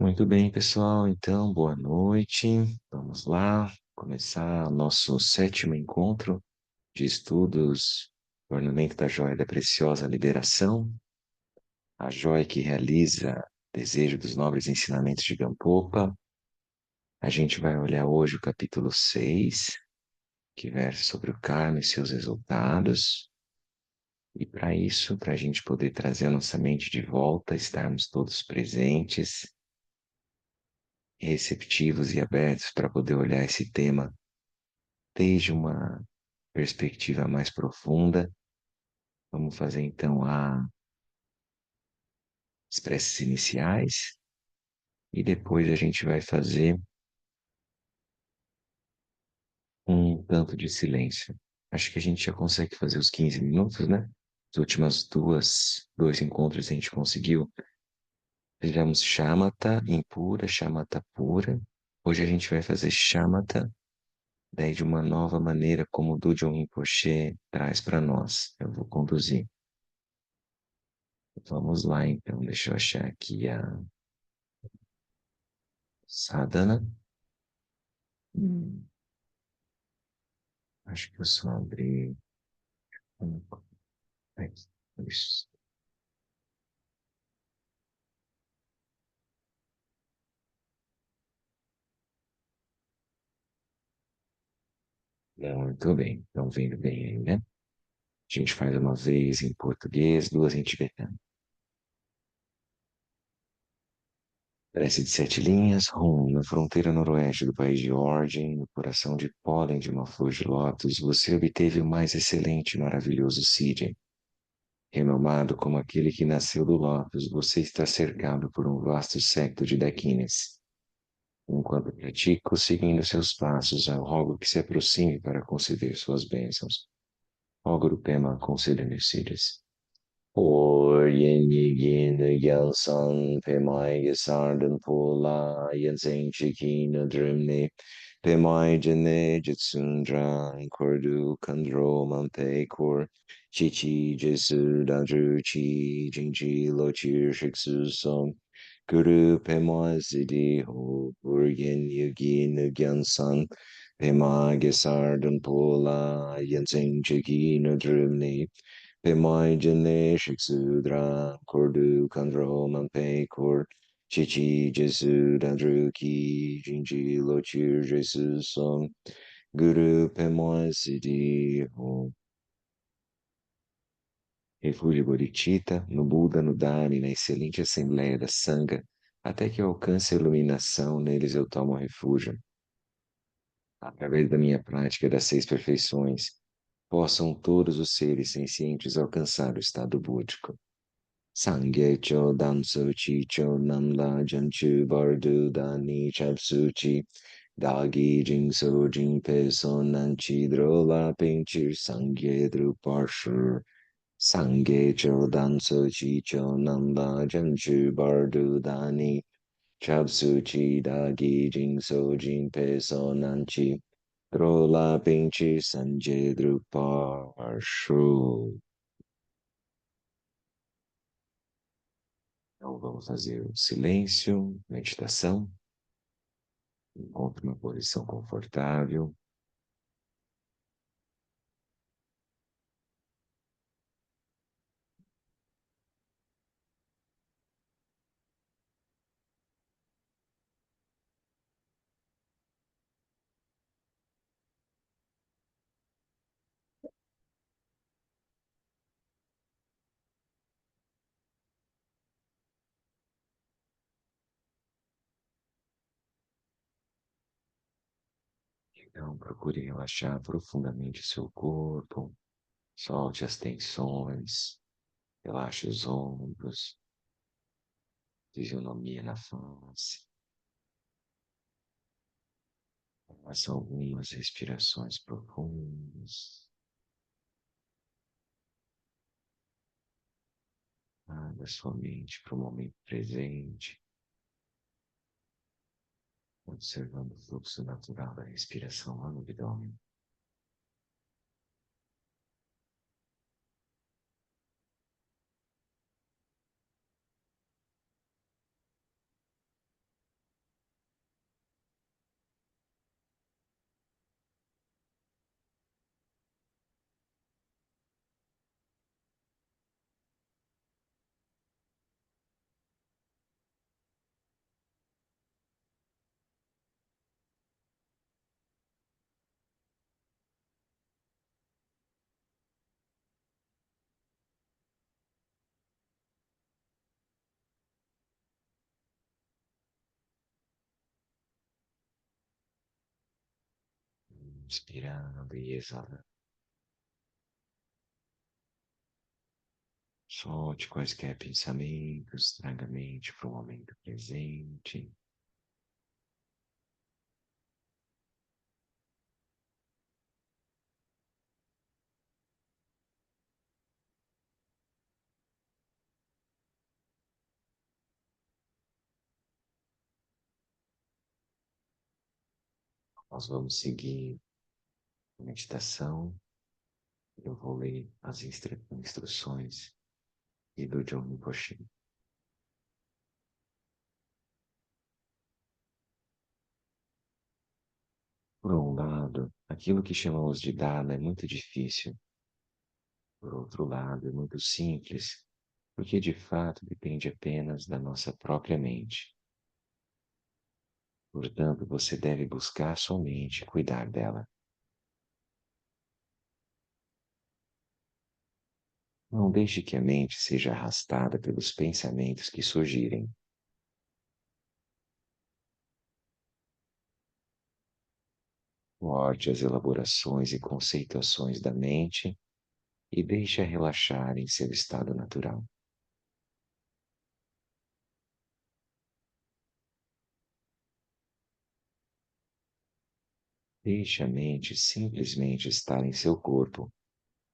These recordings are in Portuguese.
Muito bem, pessoal. Então, boa noite. Vamos lá começar o nosso sétimo encontro de estudos do Ornamento da Joia da Preciosa Liberação, a joia que realiza o desejo dos nobres ensinamentos de Gampopa. A gente vai olhar hoje o capítulo 6, que versa sobre o karma e seus resultados. E para isso, para a gente poder trazer a nossa mente de volta, estarmos todos presentes, receptivos e abertos para poder olhar esse tema desde uma perspectiva mais profunda. Vamos fazer então as preces iniciais e depois a gente vai fazer um tanto de silêncio. Acho que a gente já consegue fazer os 15 minutos, né? As últimas dois encontros a gente conseguiu. Fizemos Shamatha impura, Shamatha pura. Hoje a gente vai fazer Shamatha, daí de uma nova maneira, como o Dudjom Rinpoche traz para nós. Eu vou conduzir. Vamos lá, então. Deixa eu achar aqui a sadhana. Hum, Acho que eu só abri um. Aqui. Isso. Muito bem. Estão vendo bem aí, né? A gente faz uma vez em português, duas em tibetano. Prece de 7 linhas, na fronteira noroeste do país de origem, no coração de pólen de uma flor de lótus, você obteve o mais excelente e maravilhoso Siddhi. Renomado como aquele que nasceu do lótus, você está cercado por um vasto séquito de Dakinis. Enquanto pratico, seguindo seus passos, eu rogo que se aproxime para conceder suas bênçãos. Ó Guru Pema, conceda-me os Siddhis. Or yin yin yan san pe mai sardan pula yan sing chiki no drimni pe mai jene jitsundra kordu kandro mante kor chichi jesu daju chi jingji lo chi shiksu song guru pe mai siddhi ho or yin no gyan san pe mai sardan pula yan sing chiki no drimni Pemai jene shiksudra kordu kandro manpe kor chichi jesu dandru ki jinji lochir jesu song guru pemai siddhi om. Refúgio Bodhicitta, no Buda, no Dharma e na excelente Assembleia da Sangha, até que eu alcance a iluminação, neles eu tomo refúgio. Através da minha prática das 6 perfeições, possam todos os seres sencientes alcançar o estado búdico. Sangyecho Danso Chicho Namla Janchu Bardu Dani Chapsuchi Dagi Jingso Jingpe Sonanchi Drola Pinchir Sangye Druparshur Sangyecho Danso Chicho Namla Janchu Bardu Dani Chapsuchi Dagi Jingso Jingpe Sonanchi Drola Pinchir Sangye Druparshur. Então vamos fazer o silêncio, meditação. Encontre uma posição confortável. Então procure relaxar profundamente o seu corpo. Solte as tensões. Relaxe os ombros. Fisionomia na face. Faça algumas respirações profundas. Traga sua mente para o momento presente, observando o fluxo natural da respiração lá no abdômen. inspirando e exalando. Solte quaisquer pensamentos, traga a mente para o momento presente. Nós vamos seguir a meditação. Eu vou ler as instruções e do John Rinpoche. Por um lado, aquilo que chamamos de dharma é muito difícil. Por outro lado, é muito simples, porque de fato depende apenas da nossa própria mente. Portanto, você deve buscar somente cuidar dela. Não deixe que a mente seja arrastada pelos pensamentos que surgirem. Corte as elaborações e conceituações da mente e deixe-a relaxar em seu estado natural. Deixe a mente simplesmente estar em seu corpo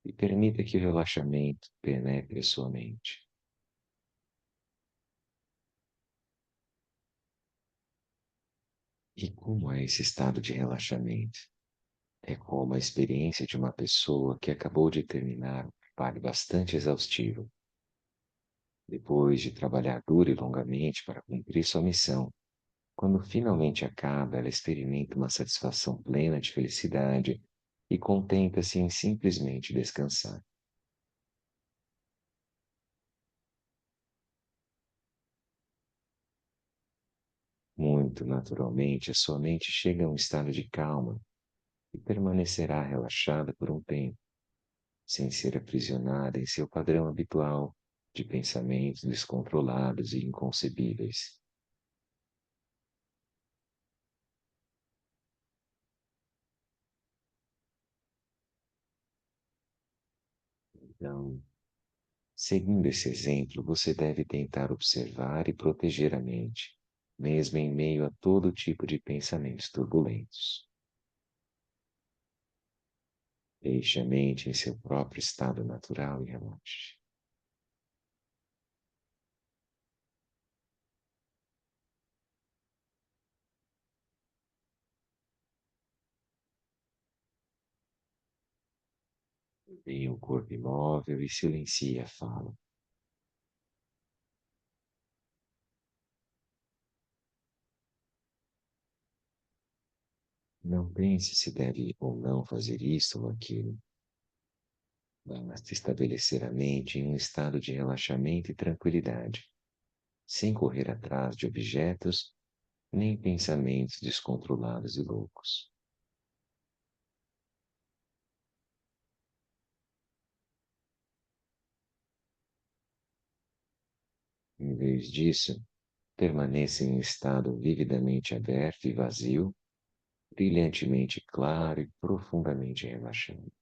e permita que o relaxamento penetre a sua mente. E como é esse estado de relaxamento? É como a experiência de uma pessoa que acabou de terminar um trabalho bastante exaustivo. Depois de trabalhar duro e longamente para cumprir sua missão, quando finalmente acaba, ela experimenta uma satisfação plena de felicidade e contenta-se em simplesmente descansar. Muito naturalmente, a sua mente chega a um estado de calma e permanecerá relaxada por um tempo, sem ser aprisionada em seu padrão habitual de pensamentos descontrolados e inconcebíveis. Então, seguindo esse exemplo, você deve tentar observar e proteger a mente, mesmo em meio a todo tipo de pensamentos turbulentos. Deixe a mente em seu próprio estado natural e relaxe. Mantenha o corpo imóvel e silencie a fala. Não pense se deve ou não fazer isso ou aquilo. Basta estabelecer a mente em um estado de relaxamento e tranquilidade, sem correr atrás de objetos nem pensamentos descontrolados e loucos. Em vez disso, permaneça em um estado vividamente aberto e vazio, brilhantemente claro e profundamente relaxado.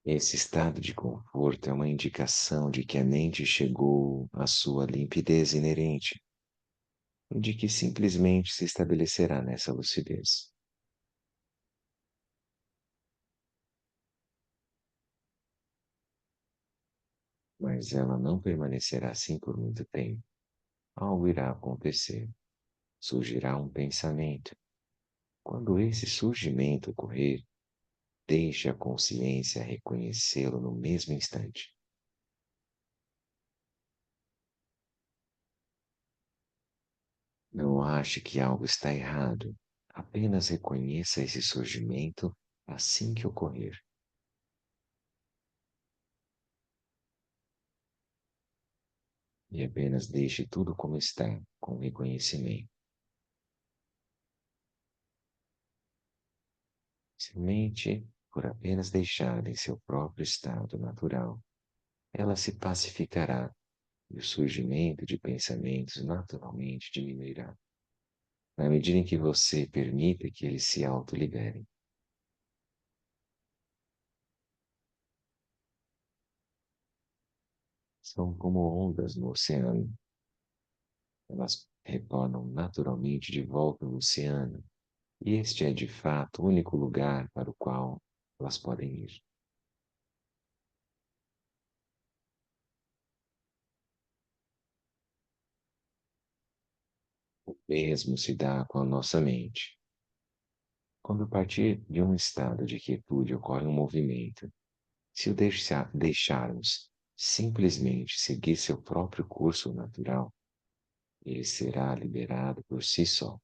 Esse estado de conforto é uma indicação de que a mente chegou à sua limpidez inerente e de que simplesmente se estabelecerá nessa lucidez. Mas ela não permanecerá assim por muito tempo. Algo irá acontecer. Surgirá um pensamento. Quando esse surgimento ocorrer, deixe a consciência reconhecê-lo no mesmo instante. Não ache que algo está errado. Apenas reconheça esse surgimento assim que ocorrer. e apenas deixe tudo como está, com reconhecimento. Somente por apenas deixar em seu próprio estado natural, ela se pacificará e o surgimento de pensamentos naturalmente diminuirá, na medida em que você permita que eles se autoliberem. São como ondas no oceano. Elas retornam naturalmente de volta ao oceano, e este é de fato o único lugar para o qual elas podem ir. O mesmo se dá com a nossa mente. Quando a partir de um estado de quietude ocorre um movimento, se o deixarmos simplesmente seguir seu próprio curso natural, ele será liberado por si só.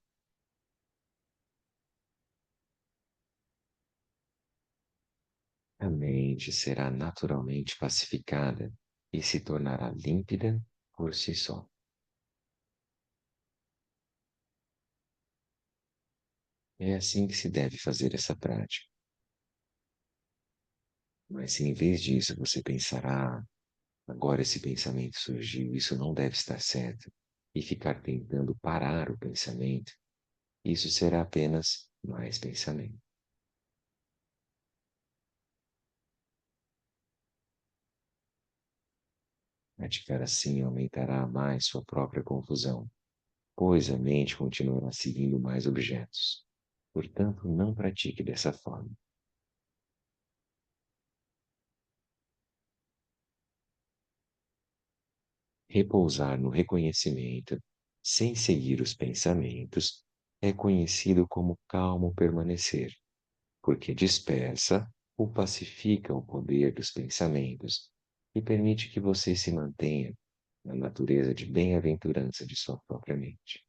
A mente será naturalmente pacificada e se tornará límpida por si só. É assim que se deve fazer essa prática. Mas se em vez disso você pensará, agora esse pensamento surgiu, isso não deve estar certo, e ficar tentando parar o pensamento, isso será apenas mais pensamento. Praticar assim aumentará mais sua própria confusão, pois a mente continuará seguindo mais objetos. Portanto, não pratique dessa forma. Repousar no reconhecimento, sem seguir os pensamentos, é conhecido como calmo permanecer, porque dispersa ou pacifica o poder dos pensamentos e permite que você se mantenha na natureza de bem-aventurança de sua própria mente.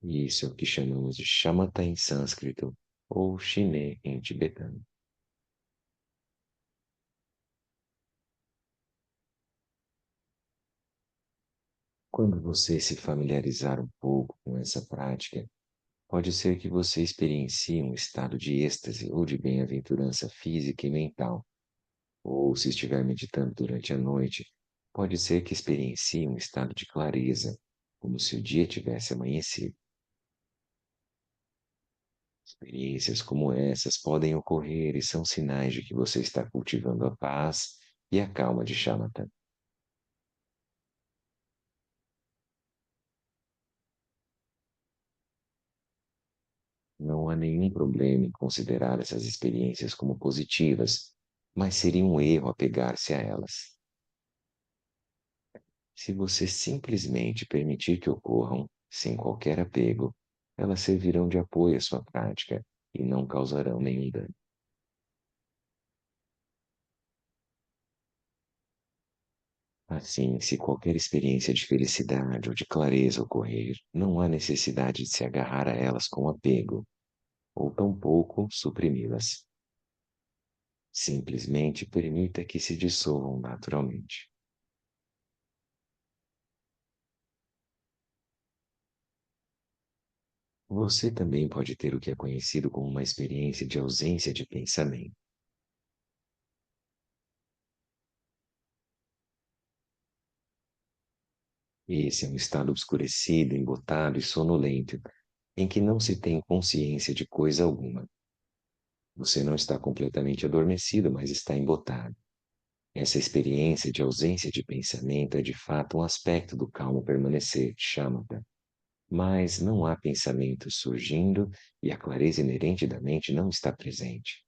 E isso é o que chamamos de shamatha em sânscrito ou chinê em tibetano. Quando você se familiarizar um pouco com essa prática, pode ser que você experiencie um estado de êxtase ou de bem-aventurança física e mental. Ou, se estiver meditando durante a noite, pode ser que experiencie um estado de clareza, como se o dia tivesse amanhecido. Experiências como essas podem ocorrer e são sinais de que você está cultivando a paz e a calma de Shamatha. Não há nenhum problema em considerar essas experiências como positivas, mas seria um erro apegar-se a elas. Se você simplesmente permitir que ocorram, sem qualquer apego, elas servirão de apoio à sua prática e não causarão nenhum dano. Assim, se qualquer experiência de felicidade ou de clareza ocorrer, não há necessidade de se agarrar a elas com apego, ou tampouco suprimi-las. Simplesmente permita que se dissolvam naturalmente. Você também pode ter o que é conhecido como uma experiência de ausência de pensamento. Esse é um estado obscurecido, embotado e sonolento, em que não se tem consciência de coisa alguma. Você não está completamente adormecido, mas está embotado. Essa experiência de ausência de pensamento é de fato um aspecto do calmo permanecer, shamatha. Mas não há pensamento surgindo e a clareza inerente da mente não está presente.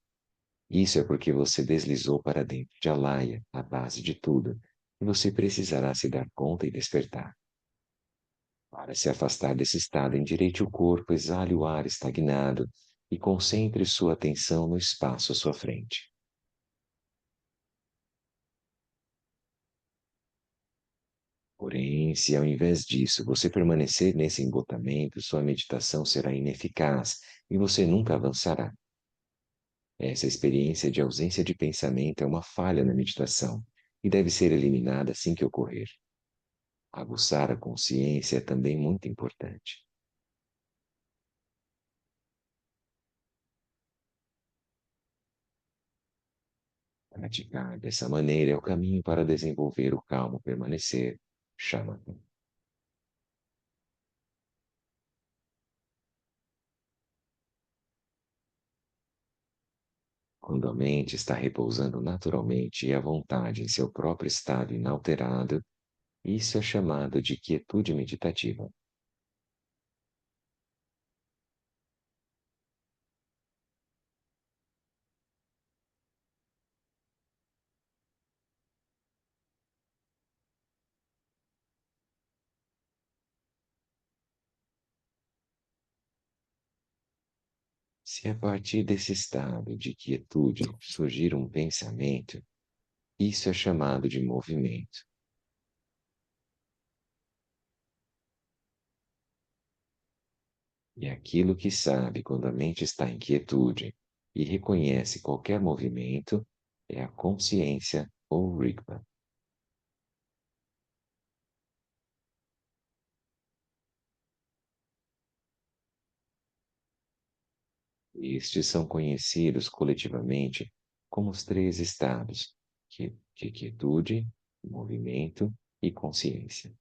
Isso é porque você deslizou para dentro de Alaya, a base de tudo, e você precisará se dar conta e despertar. Para se afastar desse estado, endireite o corpo, exale o ar estagnado e concentre sua atenção no espaço à sua frente. Porém, se ao invés disso você permanecer nesse embotamento, sua meditação será ineficaz e você nunca avançará. Essa experiência de ausência de pensamento é uma falha na meditação e deve ser eliminada assim que ocorrer. Aguçar a consciência é também muito importante. Praticar dessa maneira é o caminho para desenvolver o calmo permanecer, shamatha. Quando a mente está repousando naturalmente e à vontade em seu próprio estado inalterado, isso é chamado de quietude meditativa. Se a partir desse estado de quietude surgir um pensamento, isso é chamado de movimento. E aquilo que sabe quando a mente está em quietude e reconhece qualquer movimento é a consciência ou Rigpa. Estes são conhecidos coletivamente como os três estados de quietude, movimento e consciência.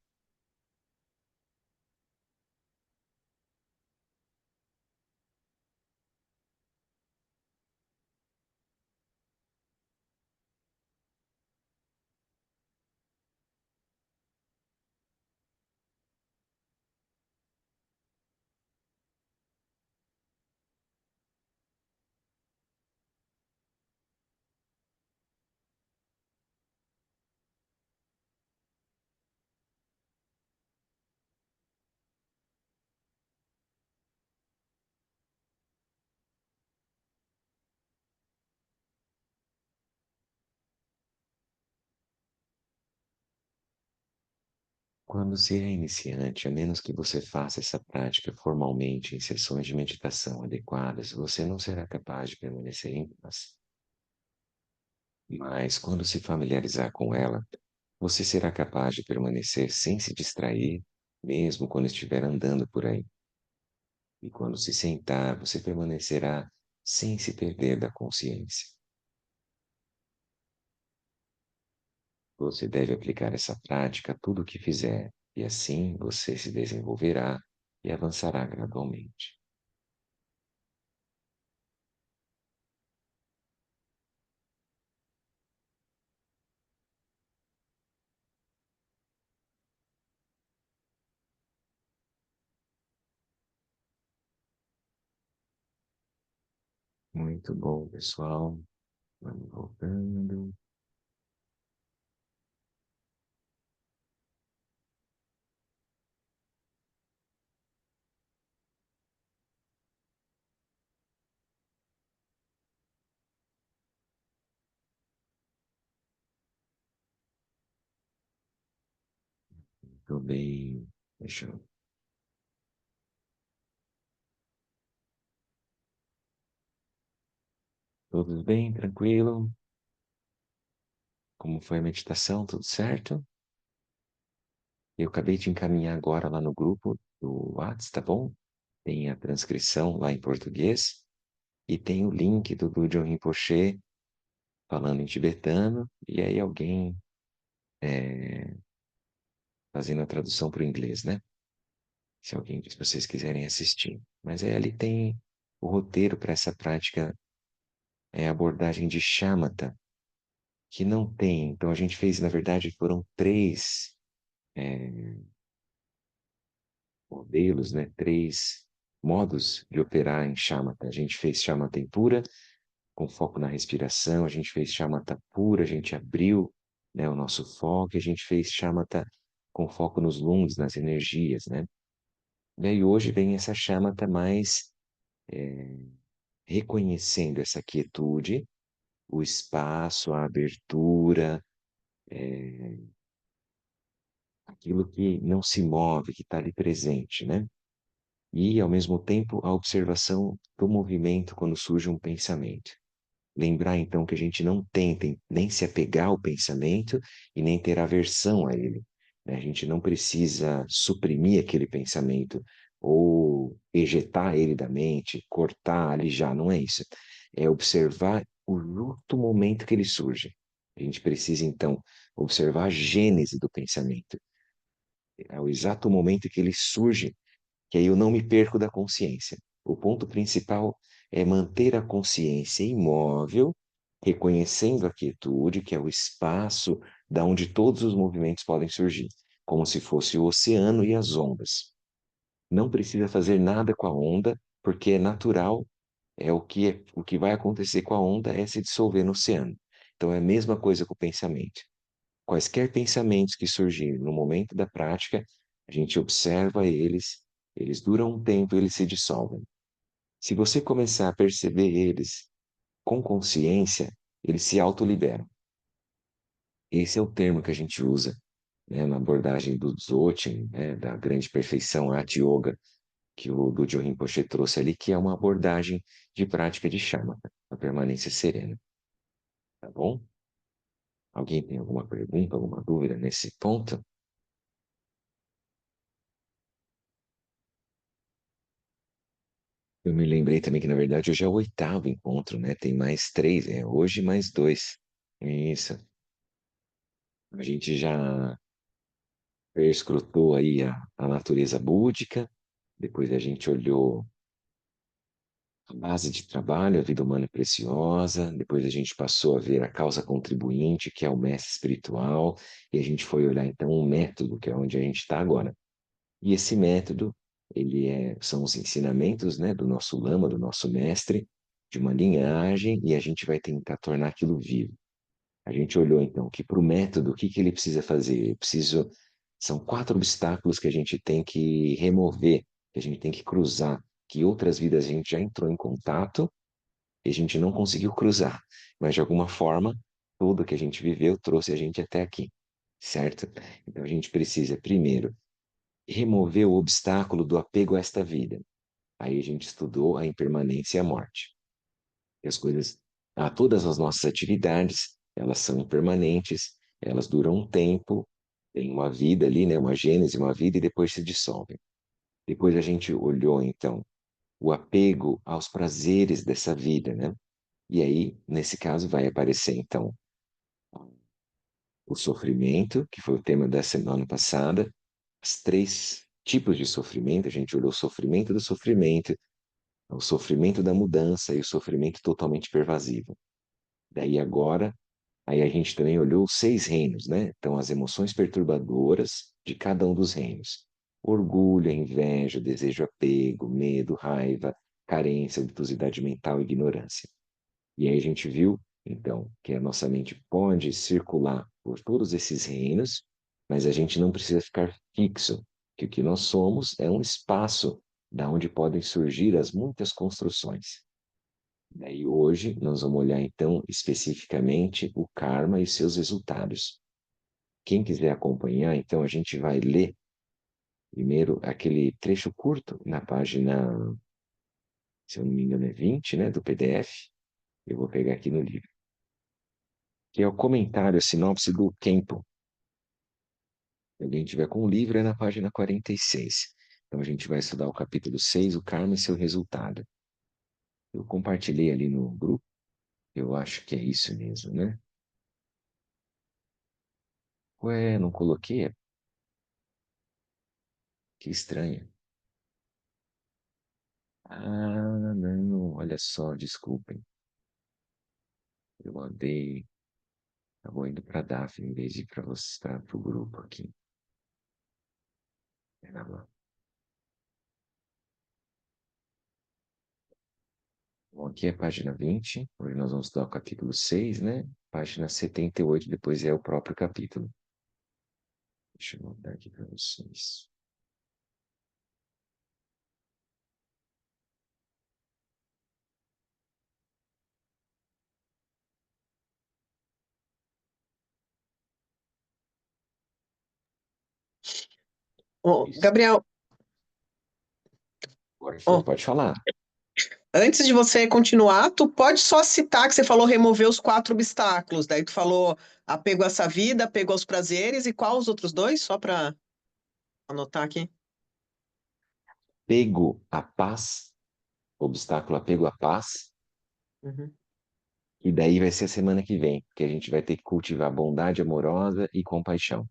Quando se é iniciante, a menos que você faça essa prática formalmente em sessões de meditação adequadas, você não será capaz de permanecer em paz. Mas quando se familiarizar com ela, você será capaz de permanecer sem se distrair, mesmo quando estiver andando por aí. E quando se sentar, você permanecerá sem se perder da consciência. Você deve aplicar essa prática a tudo o que fizer, e assim você se desenvolverá e avançará gradualmente. Muito bom, pessoal. Vamos voltando. Muito bem. Deixa eu... Tudo bem? Tranquilo? Como foi a meditação? Tudo certo? Eu acabei de encaminhar agora lá no grupo do Whats, tá bom? Tem a transcrição lá em português e tem o link do Ludion Rinpoche falando em tibetano e aí alguém fazendo a tradução para o inglês, né? Se vocês quiserem assistir. Mas aí ali tem o roteiro para essa prática, é a abordagem de shamatha, que não tem. Então a gente fez, na verdade, foram três modelos, né? Três modos de operar em shamatha. A gente fez shamatha pura, com foco na respiração. A gente fez shamatha pura, a gente abriu, né, o nosso foco. E a gente fez shamatha com foco nos lungs, nas energias, né? E aí hoje vem essa shamatha mais reconhecendo essa quietude, o espaço, a abertura, aquilo que não se move, que está ali presente, né? E, ao mesmo tempo, a observação do movimento quando surge um pensamento. lembrar então que a gente não tenta nem se apegar ao pensamento e nem ter aversão a ele, né? A gente não precisa suprimir aquele pensamento ou ejetar ele da mente, cortar ali já, não é isso. É observar o justo momento que ele surge. A gente precisa então observar a gênese do pensamento. É o exato momento que ele surge, que aí eu não me perco da consciência. O ponto principal é manter a consciência imóvel, reconhecendo a quietude, que é o espaço da onde todos os movimentos podem surgir, como se fosse o oceano e as ondas. Não precisa fazer nada com a onda, porque é natural, o que vai acontecer com a onda é se dissolver no oceano. Então é a mesma coisa com o pensamento. Quaisquer pensamentos que surgirem no momento da prática, a gente observa eles, eles duram um tempo e eles se dissolvem. Se você começar a perceber eles com consciência, eles se autoliberam. Esse é o termo que a gente usa, né, na abordagem do Dzogchen, né, da grande perfeição, Hatha Yoga, que o Dojo Rinpoche trouxe ali, que é uma abordagem de prática de shamatha, a permanência serena, tá bom? Alguém tem alguma pergunta, alguma dúvida nesse ponto? Eu me lembrei também que, na verdade, hoje é o oitavo encontro, né? Tem mais três, é hoje mais dois. Isso. A gente já perscrutou aí a natureza búdica, depois a gente olhou a base de trabalho, a vida humana é preciosa, depois a gente passou a ver a causa contribuinte, que é o mestre espiritual, e a gente foi olhar então o método, que é onde a gente está agora. E esse método, são os ensinamentos, né, do nosso lama, do nosso mestre, de uma linhagem, e a gente vai tentar tornar aquilo vivo. A gente olhou então que para o método, o que que ele precisa fazer? São quatro obstáculos que a gente tem que remover, que a gente tem que cruzar, que outras vidas a gente já entrou em contato e a gente não conseguiu cruzar, mas de alguma forma, tudo que a gente viveu trouxe a gente até aqui, certo? Então a gente precisa primeiro remover o obstáculo do apego a esta vida. Aí a gente estudou a impermanência e a morte. E as coisas, todas as nossas atividades, elas são impermanentes, elas duram um tempo, tem uma vida ali, né, uma gênese, uma vida e depois se dissolvem. Depois a gente olhou então o apego aos prazeres dessa vida, né? E aí, nesse caso, vai aparecer então o sofrimento, que foi o tema da semana passada, os três tipos de sofrimento, a gente olhou o sofrimento da mudança e o sofrimento totalmente pervasivo. Daí agora, aí a gente também olhou os seis reinos, né? Então, as emoções perturbadoras de cada um dos reinos. Orgulho, inveja, desejo, apego, medo, raiva, carência, obtusidade mental e ignorância. E aí a gente viu, então, que a nossa mente pode circular por todos esses reinos, mas a gente não precisa ficar fixo, que o que nós somos é um espaço da onde podem surgir as muitas construções. Daí hoje nós vamos olhar então especificamente o karma e seus resultados. Quem quiser acompanhar, então a gente vai ler primeiro aquele trecho curto na página, se eu não me engano, é 20, né, do PDF. Eu vou pegar aqui no livro, que é o comentário, a sinopse do Kempo. Se alguém tiver com o livro, é na página 46. Então a gente vai estudar o capítulo 6, o karma e seu resultado. Eu compartilhei ali no grupo, eu acho que é isso mesmo, né? Ué, não coloquei? Que estranho. Ah, não, olha só, desculpem. Eu mandei, acabou indo para a Daphne em vez de ir para você, para o grupo aqui. Pera lá. Bom, aqui é a página 20. Hoje nós vamos estudar o capítulo 6, né? Página 78. Depois é o próprio capítulo. Deixa eu mandar aqui para vocês. Ô, Isso. Gabriel, Agora, ó, pode falar. Antes de você continuar, tu pode só citar que você falou remover os quatro obstáculos. Daí tu falou apego a essa vida, apego aos prazeres e qual os outros dois? Só para anotar aqui. Apego à paz, obstáculo apego à paz, Uhum, e daí vai ser a semana que vem, que a gente vai ter que cultivar bondade amorosa e compaixão.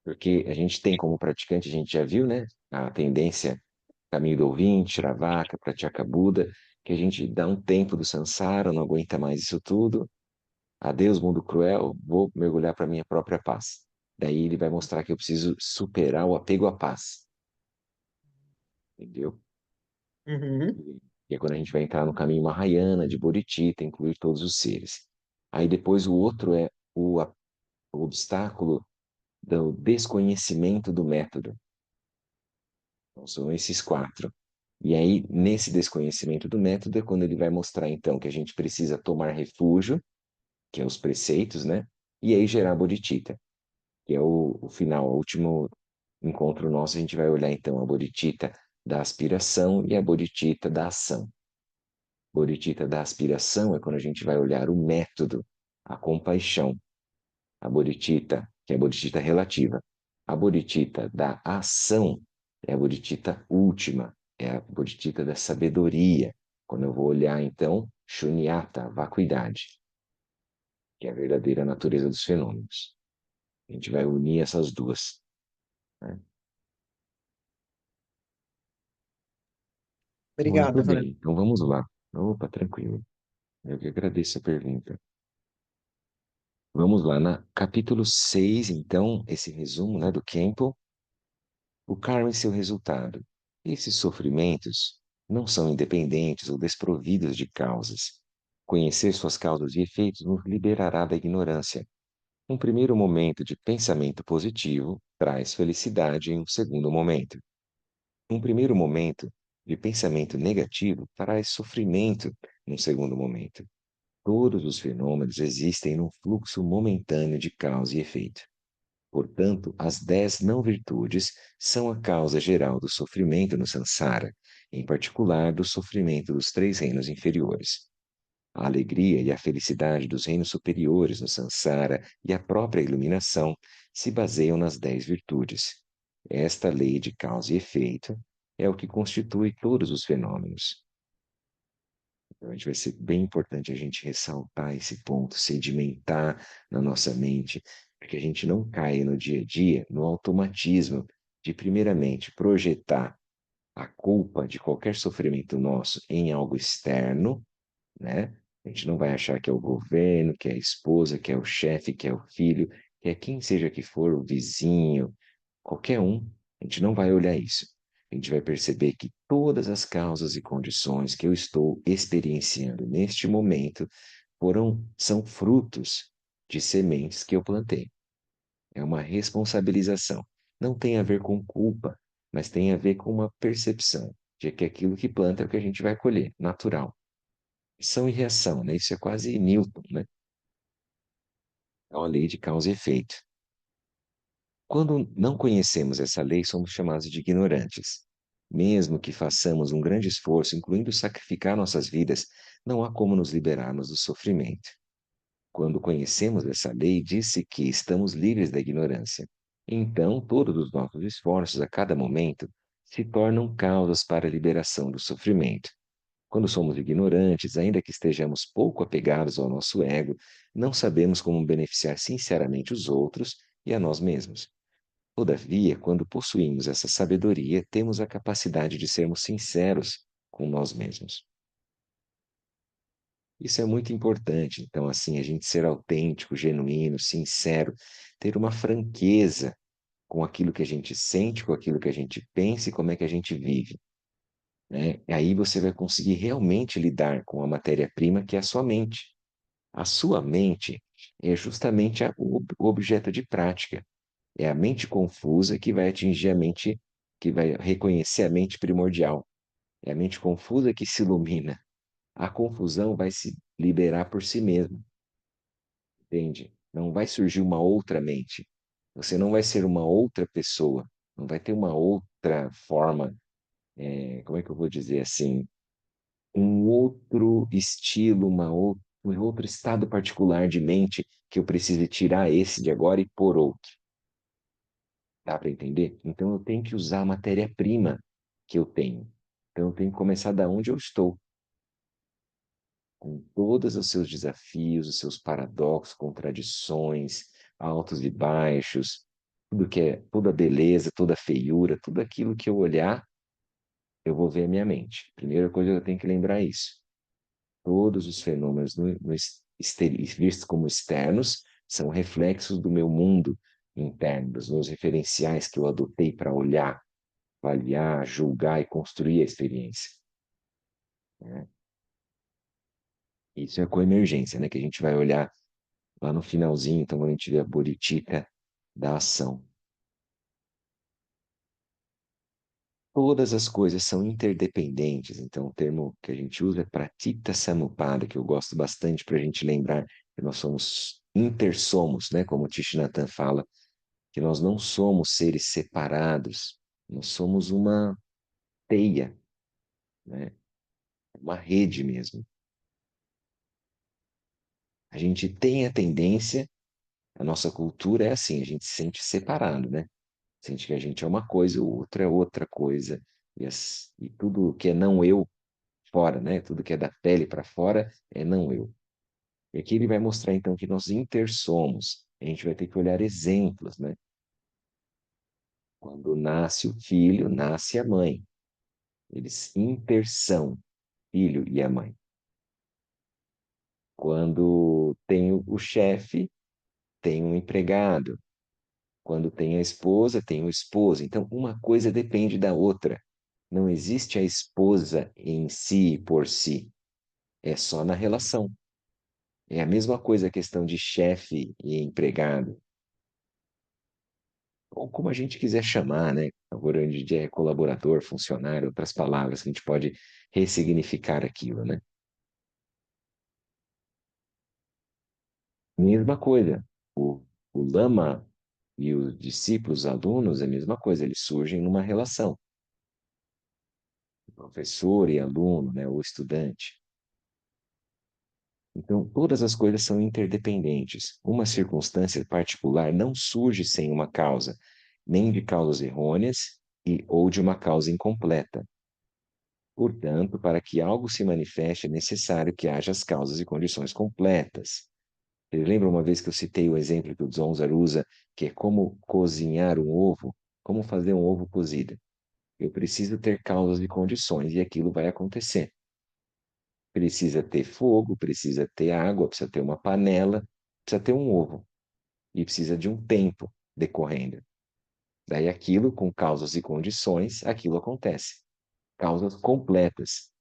Porque a gente tem como praticante, a gente já viu, né? A tendência, caminho do ouvinte, Vaca, Pratyeka Buda, que a gente dá um tempo do samsara, não aguenta mais isso tudo. Adeus, mundo cruel, vou mergulhar para minha própria paz. Daí ele vai mostrar que eu preciso superar o apego à paz, entendeu? uhum, E é quando a gente vai entrar no caminho Mahayana, de Bodhicitta, incluir todos os seres. Aí depois o outro é o obstáculo do desconhecimento do método. Então, são esses quatro. E aí, nesse desconhecimento do método, é quando ele vai mostrar, então, que a gente precisa tomar refúgio, que é os preceitos, né? E aí gerar bodhicitta, que é o final, o último encontro nosso, a gente vai olhar, então, a bodhicitta da aspiração e a bodhicitta da ação. Bodhicitta da aspiração é quando a gente vai olhar o método, a compaixão. A bodhicitta, que é a bodhicitta relativa. A bodhicitta da ação é a bodhicitta última, é a bodhicitta da sabedoria. Quando eu vou olhar, então, shunyata, vacuidade, que é a verdadeira natureza dos fenômenos. A gente vai unir essas duas, né? Muito obrigada, bem, Fran. então vamos lá. Opa, tranquilo. Eu que agradeço a pergunta. Vamos lá, na capítulo 6, então, esse resumo, né, do Kempo. O karma e seu resultado. Esses sofrimentos não são independentes ou desprovidos de causas. Conhecer suas causas e efeitos nos liberará da ignorância. Um primeiro momento de pensamento positivo traz felicidade em um segundo momento. Um primeiro momento de pensamento negativo traz sofrimento num segundo momento. Todos os fenômenos existem num fluxo momentâneo de causa e efeito. Portanto, as 10 não-virtudes são a causa geral do sofrimento no samsara, em particular do sofrimento dos três reinos inferiores. A alegria e a felicidade dos reinos superiores no samsara e a própria iluminação se baseiam nas 10 virtudes. Esta lei de causa e efeito é o que constitui todos os fenômenos. Então, a gente vai ser bem importante a gente ressaltar esse ponto, sedimentar na nossa mente, para que a gente não caia no dia a dia no automatismo de, primeiramente, projetar a culpa de qualquer sofrimento nosso em algo externo, né? A gente não vai achar que é o governo, que é a esposa, que é o chefe, que é o filho, que é quem seja que for, o vizinho, qualquer um, a gente não vai olhar isso. A gente vai perceber que todas as causas e condições que eu estou experienciando neste momento são frutos de sementes que eu plantei. É uma responsabilização. Não tem a ver com culpa, mas tem a ver com uma percepção de que aquilo que planta é o que a gente vai colher, natural. Ação e reação, né? Isso é quase Newton, né? É uma lei de causa e efeito. Quando não conhecemos essa lei, somos chamados de ignorantes. Mesmo que façamos um grande esforço, incluindo sacrificar nossas vidas, não há como nos liberarmos do sofrimento. Quando conhecemos essa lei, disse que estamos livres da ignorância. Então, todos os nossos esforços a cada momento se tornam causas para a liberação do sofrimento. Quando somos ignorantes, ainda que estejamos pouco apegados ao nosso ego, não sabemos como beneficiar sinceramente os outros e a nós mesmos. Todavia, quando possuímos essa sabedoria, temos a capacidade de sermos sinceros com nós mesmos. Isso é muito importante. Então, assim, a gente ser autêntico, genuíno, sincero, ter uma franqueza com aquilo que a gente sente, com aquilo que a gente pensa e como é que a gente vive, né? E aí você vai conseguir realmente lidar com a matéria-prima que é a sua mente. A sua mente é justamente o objeto de prática. É a mente confusa que vai atingir a mente, que vai reconhecer a mente primordial. É a mente confusa que se ilumina. A confusão vai se liberar por si mesma, entende? Não vai surgir uma outra mente. Você não vai ser uma outra pessoa. Não vai ter uma outra forma, como é que eu vou dizer assim? um outro estilo, um outro estado particular de mente que eu precise tirar esse de agora e pôr outro. Dá para entender? Então eu tenho que usar a matéria-prima que eu tenho. Então eu tenho que começar da onde eu estou, com todos os seus desafios, os seus paradoxos, contradições, altos e baixos, tudo que é toda beleza, toda feiura, tudo aquilo que eu olhar, eu vou ver a minha mente. Primeira coisa eu tenho que lembrar isso. Todos os fenômenos vistos como externos são reflexos do meu mundo interno, dos meus referenciais que eu adotei para olhar, avaliar, julgar e construir a experiência, né? Isso é a coemergência, né? Que a gente vai olhar lá no finalzinho, então, quando a gente vê a politica da ação. Todas as coisas são interdependentes, então o termo que a gente usa é pratitya samuppada, que eu gosto bastante para a gente lembrar que nós somos intersomos, né? Como o Thich Nhat Hanh fala, que nós não somos seres separados, nós somos uma teia, né? Uma rede mesmo. A gente tem a tendência, a nossa cultura é assim, a gente se sente separado, né? Sente que a gente é uma coisa, o outro é outra coisa, e tudo que é não eu fora, né? Tudo que é da pele para fora é não eu. E aqui ele vai mostrar então que nós intersomos. A gente vai ter que olhar exemplos, né? Quando nasce o filho, nasce a mãe. Eles intersão, filho e a mãe. Quando tem o chefe, tem um empregado. Quando tem a esposa, tem o esposo. Então, uma coisa depende da outra. Não existe a esposa em si por si. É só na relação. É a mesma coisa a questão de chefe e empregado, ou como a gente quiser chamar, né? Agora hoje em dia é colaborador, funcionário, outras palavras que a gente pode ressignificar aquilo, né? Mesma coisa. O lama e os discípulos, os alunos, é a mesma coisa, eles surgem numa relação, professor e aluno, né? Ou estudante. Então, todas as coisas são interdependentes. Uma circunstância particular não surge sem uma causa, nem de causas errôneas ou de uma causa incompleta. Portanto, para que algo se manifeste, é necessário que haja as causas e condições completas. Você lembra uma vez que eu citei o exemplo que o Dzonzar usa, que é como cozinhar um ovo, como fazer um ovo cozido? Eu preciso ter causas e condições, e aquilo vai acontecer. Precisa ter fogo, precisa ter água, precisa ter uma panela, precisa ter um ovo, e precisa de um tempo decorrendo. Daí aquilo, com causas e condições, aquilo acontece. Causas completas.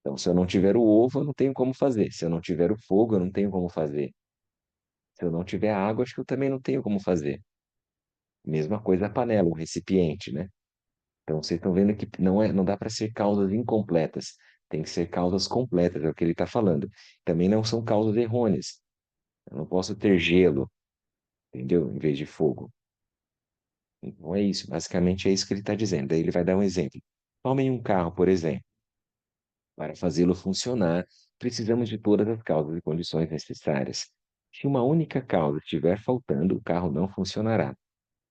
Então, se eu não tiver o ovo, eu não tenho como fazer. Se eu não tiver o fogo, eu não tenho como fazer. Se eu não tiver a água, acho que eu também não tenho como fazer. Mesma coisa a panela, o recipiente, né? Então, vocês estão vendo que não dá para ser causas incompletas. Tem que ser causas completas, é o que ele está falando. Também não são causas errôneas. Eu não posso ter gelo, entendeu? Em vez de fogo. Então é isso, basicamente é isso que ele está dizendo. Daí ele vai dar um exemplo. Tomem um carro, por exemplo. Para fazê-lo funcionar, precisamos de todas as causas e condições necessárias. Se uma única causa estiver faltando, o carro não funcionará.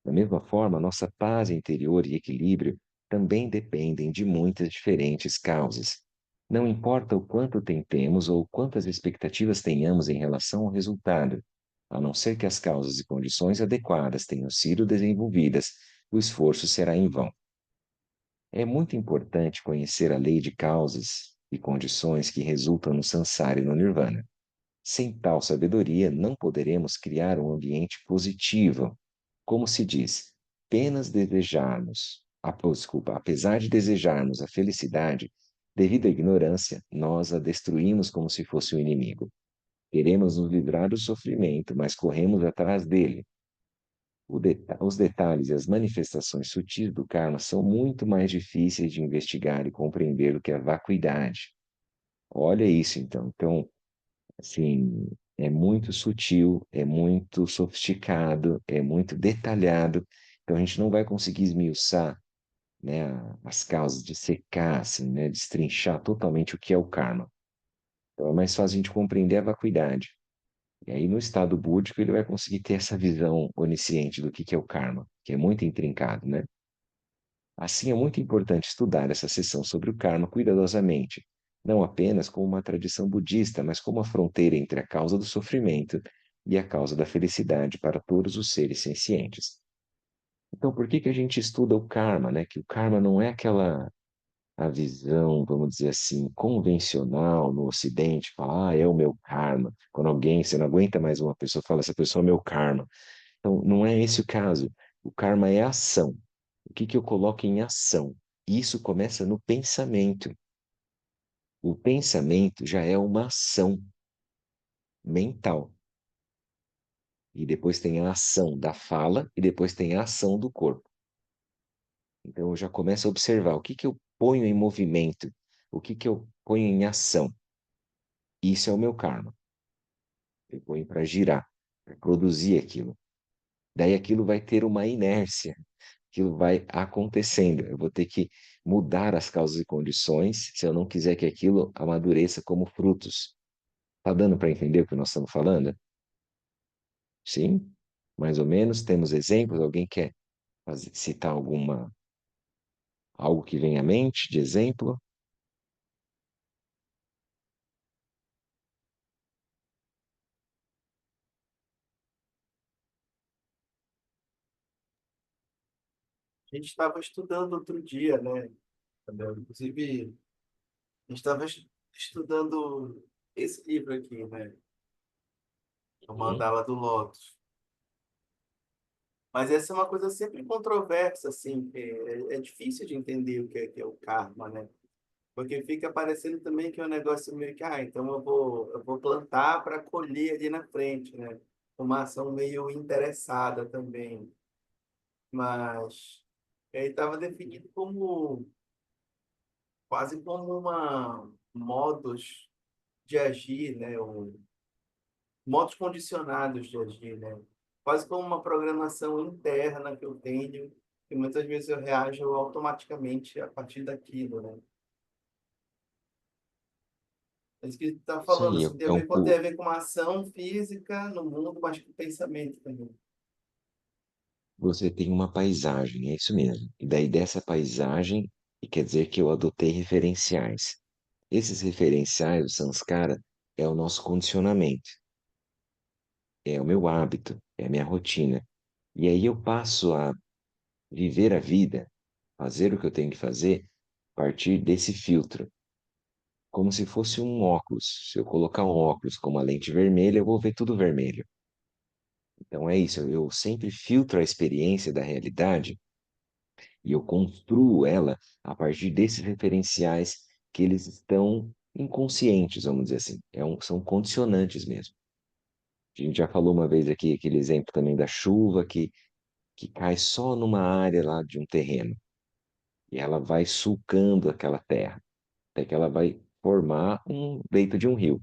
Da mesma forma, nossa paz interior e equilíbrio também dependem de muitas diferentes causas. Não importa o quanto tentemos ou quantas expectativas tenhamos em relação ao resultado, a não ser que as causas e condições adequadas tenham sido desenvolvidas, o esforço será em vão. É muito importante conhecer a lei de causas e condições que resultam no samsara e no nirvana. Sem tal sabedoria, não poderemos criar um ambiente positivo. Como se diz, apenas desejarmos, desculpa, apesar de desejarmos a felicidade, devido à ignorância, nós a destruímos como se fosse o inimigo. Queremos nos livrar do sofrimento, mas corremos atrás dele. Os detalhes e as manifestações sutis do karma são muito mais difíceis de investigar e compreender do que a vacuidade. Olha isso, então. Então, assim, é muito sutil, é muito sofisticado, é muito detalhado. Então, a gente não vai conseguir esmiuçar né, as causas, dissecar, assim, né, destrinchar totalmente o que é o karma. Então é mais fácil a gente compreender a vacuidade. E aí, no estado búdico, ele vai conseguir ter essa visão onisciente do que é o karma, que é muito intrincado, né? Assim, é muito importante estudar essa seção sobre o karma cuidadosamente, não apenas como uma tradição budista, mas como a fronteira entre a causa do sofrimento e a causa da felicidade para todos os seres sencientes. Então, por que que a gente estuda o karma, né? Que o karma não é aquela a visão, vamos dizer assim, convencional no Ocidente, falar, ah, é o meu karma. Quando alguém, você não aguenta mais uma pessoa, fala, essa pessoa é meu karma. Então, não é esse o caso. O karma é ação. O que que eu coloco em ação? Isso começa no pensamento. O pensamento já é uma ação mental. E depois tem a ação da fala e depois tem a ação do corpo. Então eu já começo a observar o que que eu ponho em movimento, o que que eu ponho em ação. Isso é o meu karma. Eu ponho para girar, para produzir aquilo. Daí aquilo vai ter uma inércia, aquilo vai acontecendo. Eu vou ter que mudar as causas e condições se eu não quiser que aquilo amadureça como frutos. Tá dando para entender o que nós estamos falando? Sim? Mais ou menos. Temos exemplos? Alguém quer citar algo que vem à mente de exemplo? A gente estava estudando outro dia, né? Inclusive, a gente estava estudando esse livro aqui, né? O Uhum. Mandala do Lótus. Mas essa é uma coisa sempre controversa, assim, que é difícil de entender que é o karma, né? Porque fica parecendo também que é um negócio meio que, ah, então eu vou plantar para colher ali na frente, né? Uma ação meio interessada também. Mas aí estava definido como quase como uma modos de agir, né? Modos condicionados de agir, né? Quase como uma programação interna que eu tenho, e muitas vezes eu reajo automaticamente a partir daquilo, né? É isso que está Isso falando, aí assim, é um tem pouco. a ver com uma ação física no mundo, mas com pensamento também. Você tem uma paisagem, é isso mesmo. E daí dessa paisagem, e quer dizer que eu adotei referenciais. Esses referenciais, o samskara, é o nosso condicionamento, é o meu hábito, é a minha rotina. E aí eu passo a viver a vida, fazer o que eu tenho que fazer, a partir desse filtro, como se fosse um óculos. Se eu colocar um óculos com uma lente vermelha, eu vou ver tudo vermelho. Então é isso, eu sempre filtro a experiência da realidade e eu construo ela a partir desses referenciais que eles estão inconscientes, vamos dizer assim. São condicionantes mesmo. A gente já falou uma vez aqui aquele exemplo também da chuva que cai só numa área lá de um terreno e ela vai sulcando aquela terra, até que ela vai formar um leito de um rio.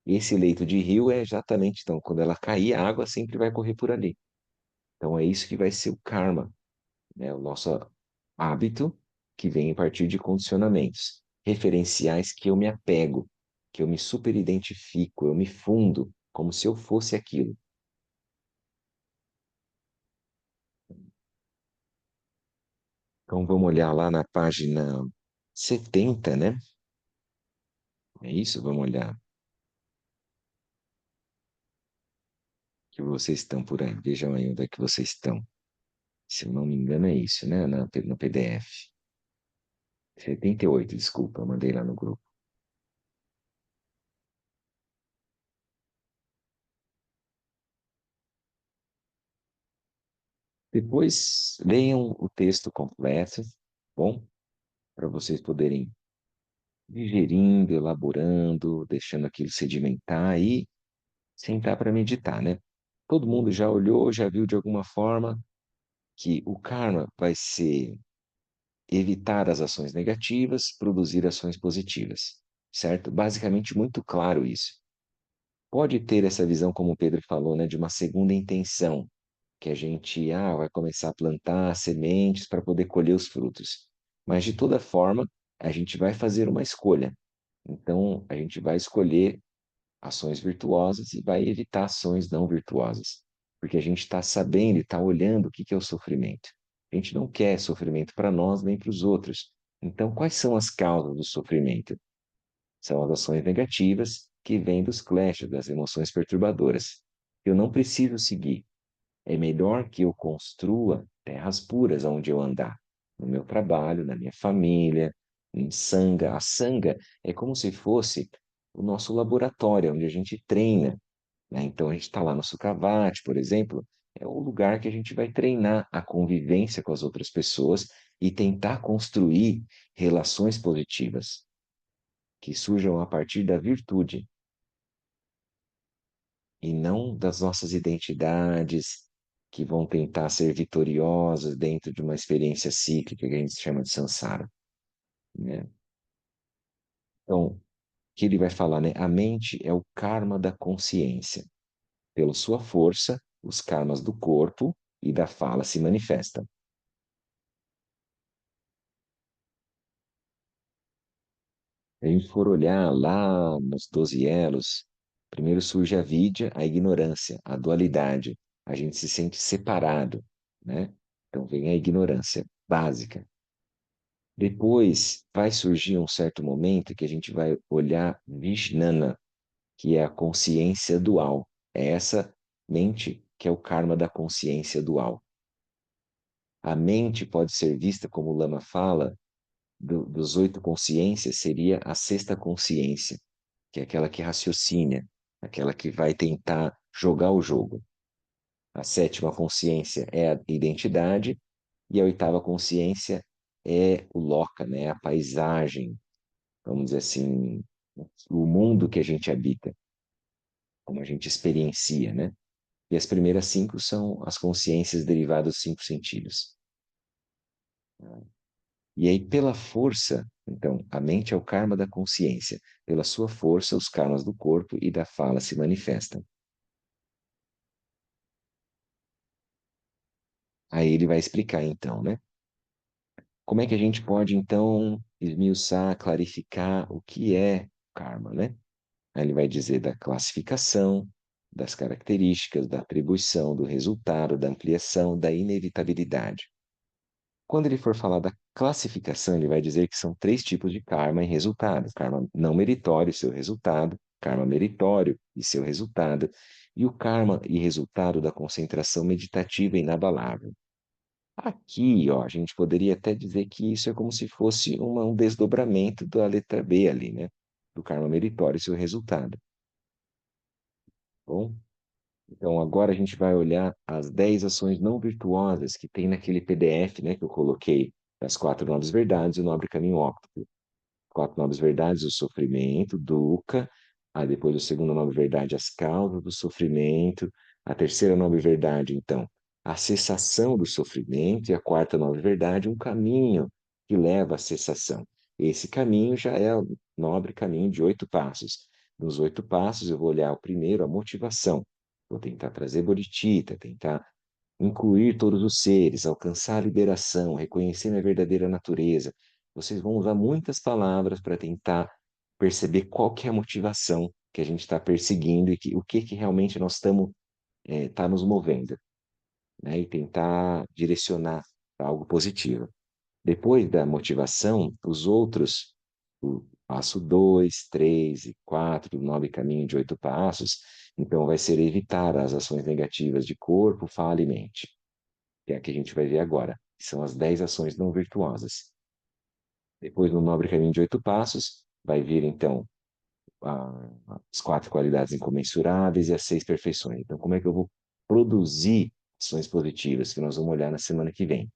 E esse leito de rio é exatamente, então, quando ela cair, a água sempre vai correr por ali. Então é isso que vai ser o karma, né? O nosso hábito que vem a partir de condicionamentos, referenciais que eu me apego, que eu me superidentifico, eu me fundo como se eu fosse aquilo. Então vamos olhar lá na página 70, né? É isso? Vamos olhar que vocês estão por aí. Vejam aí onde é que vocês estão. Se eu não me engano, é isso, né? No PDF. 78, desculpa, eu mandei lá no grupo. Depois leiam o texto completo, bom? Para vocês poderem digerindo, elaborando, deixando aquilo sedimentar e sentar para meditar, né? Todo mundo já olhou, já viu de alguma forma que o karma vai ser evitar as ações negativas, produzir ações positivas, certo? Basicamente, muito claro isso. Pode ter essa visão, como o Pedro falou, né, de uma segunda intenção, que a gente vai começar a plantar sementes para poder colher os frutos. Mas de toda forma, a gente vai fazer uma escolha. Então, a gente vai escolher ações virtuosas e vai evitar ações não virtuosas, porque a gente está sabendo e está olhando o que que é o sofrimento. A gente não quer sofrimento para nós nem para os outros. Então, quais são as causas do sofrimento? São as ações negativas que vêm dos clashes, das emoções perturbadoras. Eu não preciso seguir. É melhor que eu construa terras puras onde eu andar, no meu trabalho, na minha família, em sanga. A sanga é como se fosse o nosso laboratório, onde a gente treina, né? Então a gente está lá no Sukhavati, por exemplo, é o lugar que a gente vai treinar a convivência com as outras pessoas e tentar construir relações positivas que surjam a partir da virtude e não das nossas identidades que vão tentar ser vitoriosas dentro de uma experiência cíclica que a gente chama de samsara, né? Então, o que ele vai falar, né? A mente é o karma da consciência. Pela sua força, os karmas do corpo e da fala se manifestam. Se a gente for olhar lá nos 12 elos, primeiro surge a vidya, a ignorância, a dualidade. A gente se sente separado, né? Então vem a ignorância básica. Depois vai surgir um certo momento que a gente vai olhar Vijnana, que é a consciência dual. É essa mente que é o karma da consciência dual. A mente pode ser vista, como o Lama fala, dos 8 consciências, seria a sexta consciência, que é aquela que raciocina, aquela que vai tentar jogar o jogo. A sétima consciência é a identidade, e a oitava consciência é o loka, né? A paisagem, vamos dizer assim, o mundo que a gente habita, como a gente experiencia, né? E as primeiras 5 são as consciências derivadas dos 5 sentidos. E aí, pela força, então, a mente é o karma da consciência. Pela sua força, os karmas do corpo e da fala se manifestam. Aí ele vai explicar, então, né? Como é que a gente pode, então, esmiuçar, clarificar o que é karma, né? Aí ele vai dizer da classificação, das características, da atribuição, do resultado, da ampliação, da inevitabilidade. Quando ele for falar da classificação, ele vai dizer que são 3 tipos de karma e resultado: karma não meritório e seu resultado, karma meritório e seu resultado, e o karma e resultado da concentração meditativa inabalável. Aqui, ó, a gente poderia até dizer que isso é como se fosse um desdobramento da letra B ali, né? Do karma meritório e seu resultado. Bom, então agora a gente vai olhar as 10 ações não virtuosas que tem naquele PDF, né, que eu coloquei, das 4 nobres verdades e o nobre caminho óptimo. 4 nobres verdades, o sofrimento, dukkha. Aí depois a segunda nobre verdade, as causas do sofrimento. A terceira nobre verdade, então, a cessação do sofrimento. E a quarta nobre verdade, um caminho que leva à cessação. Esse caminho já é o nobre caminho de 8 passos. Nos 8 passos, eu vou olhar o primeiro, a motivação. Vou tentar trazer bodhicitta, tentar incluir todos os seres, alcançar a liberação, reconhecer minha verdadeira natureza. Vocês vão usar muitas palavras para tentar perceber qual que é a motivação que a gente está perseguindo e o que realmente nós estamos tá nos movendo, né? E tentar direcionar para algo positivo. Depois da motivação, os outros, o passo 2, 3 e 4, 9 caminho de 8 passos, então vai ser evitar as ações negativas de corpo, fala e mente, que é a que a gente vai ver agora, que são as 10 ações não virtuosas. Depois, no nobre caminho de 8 passos, vai vir, então, as 4 qualidades incomensuráveis e as 6 perfeições. Então, como é que eu vou produzir ações positivas, que nós vamos olhar na semana que vem?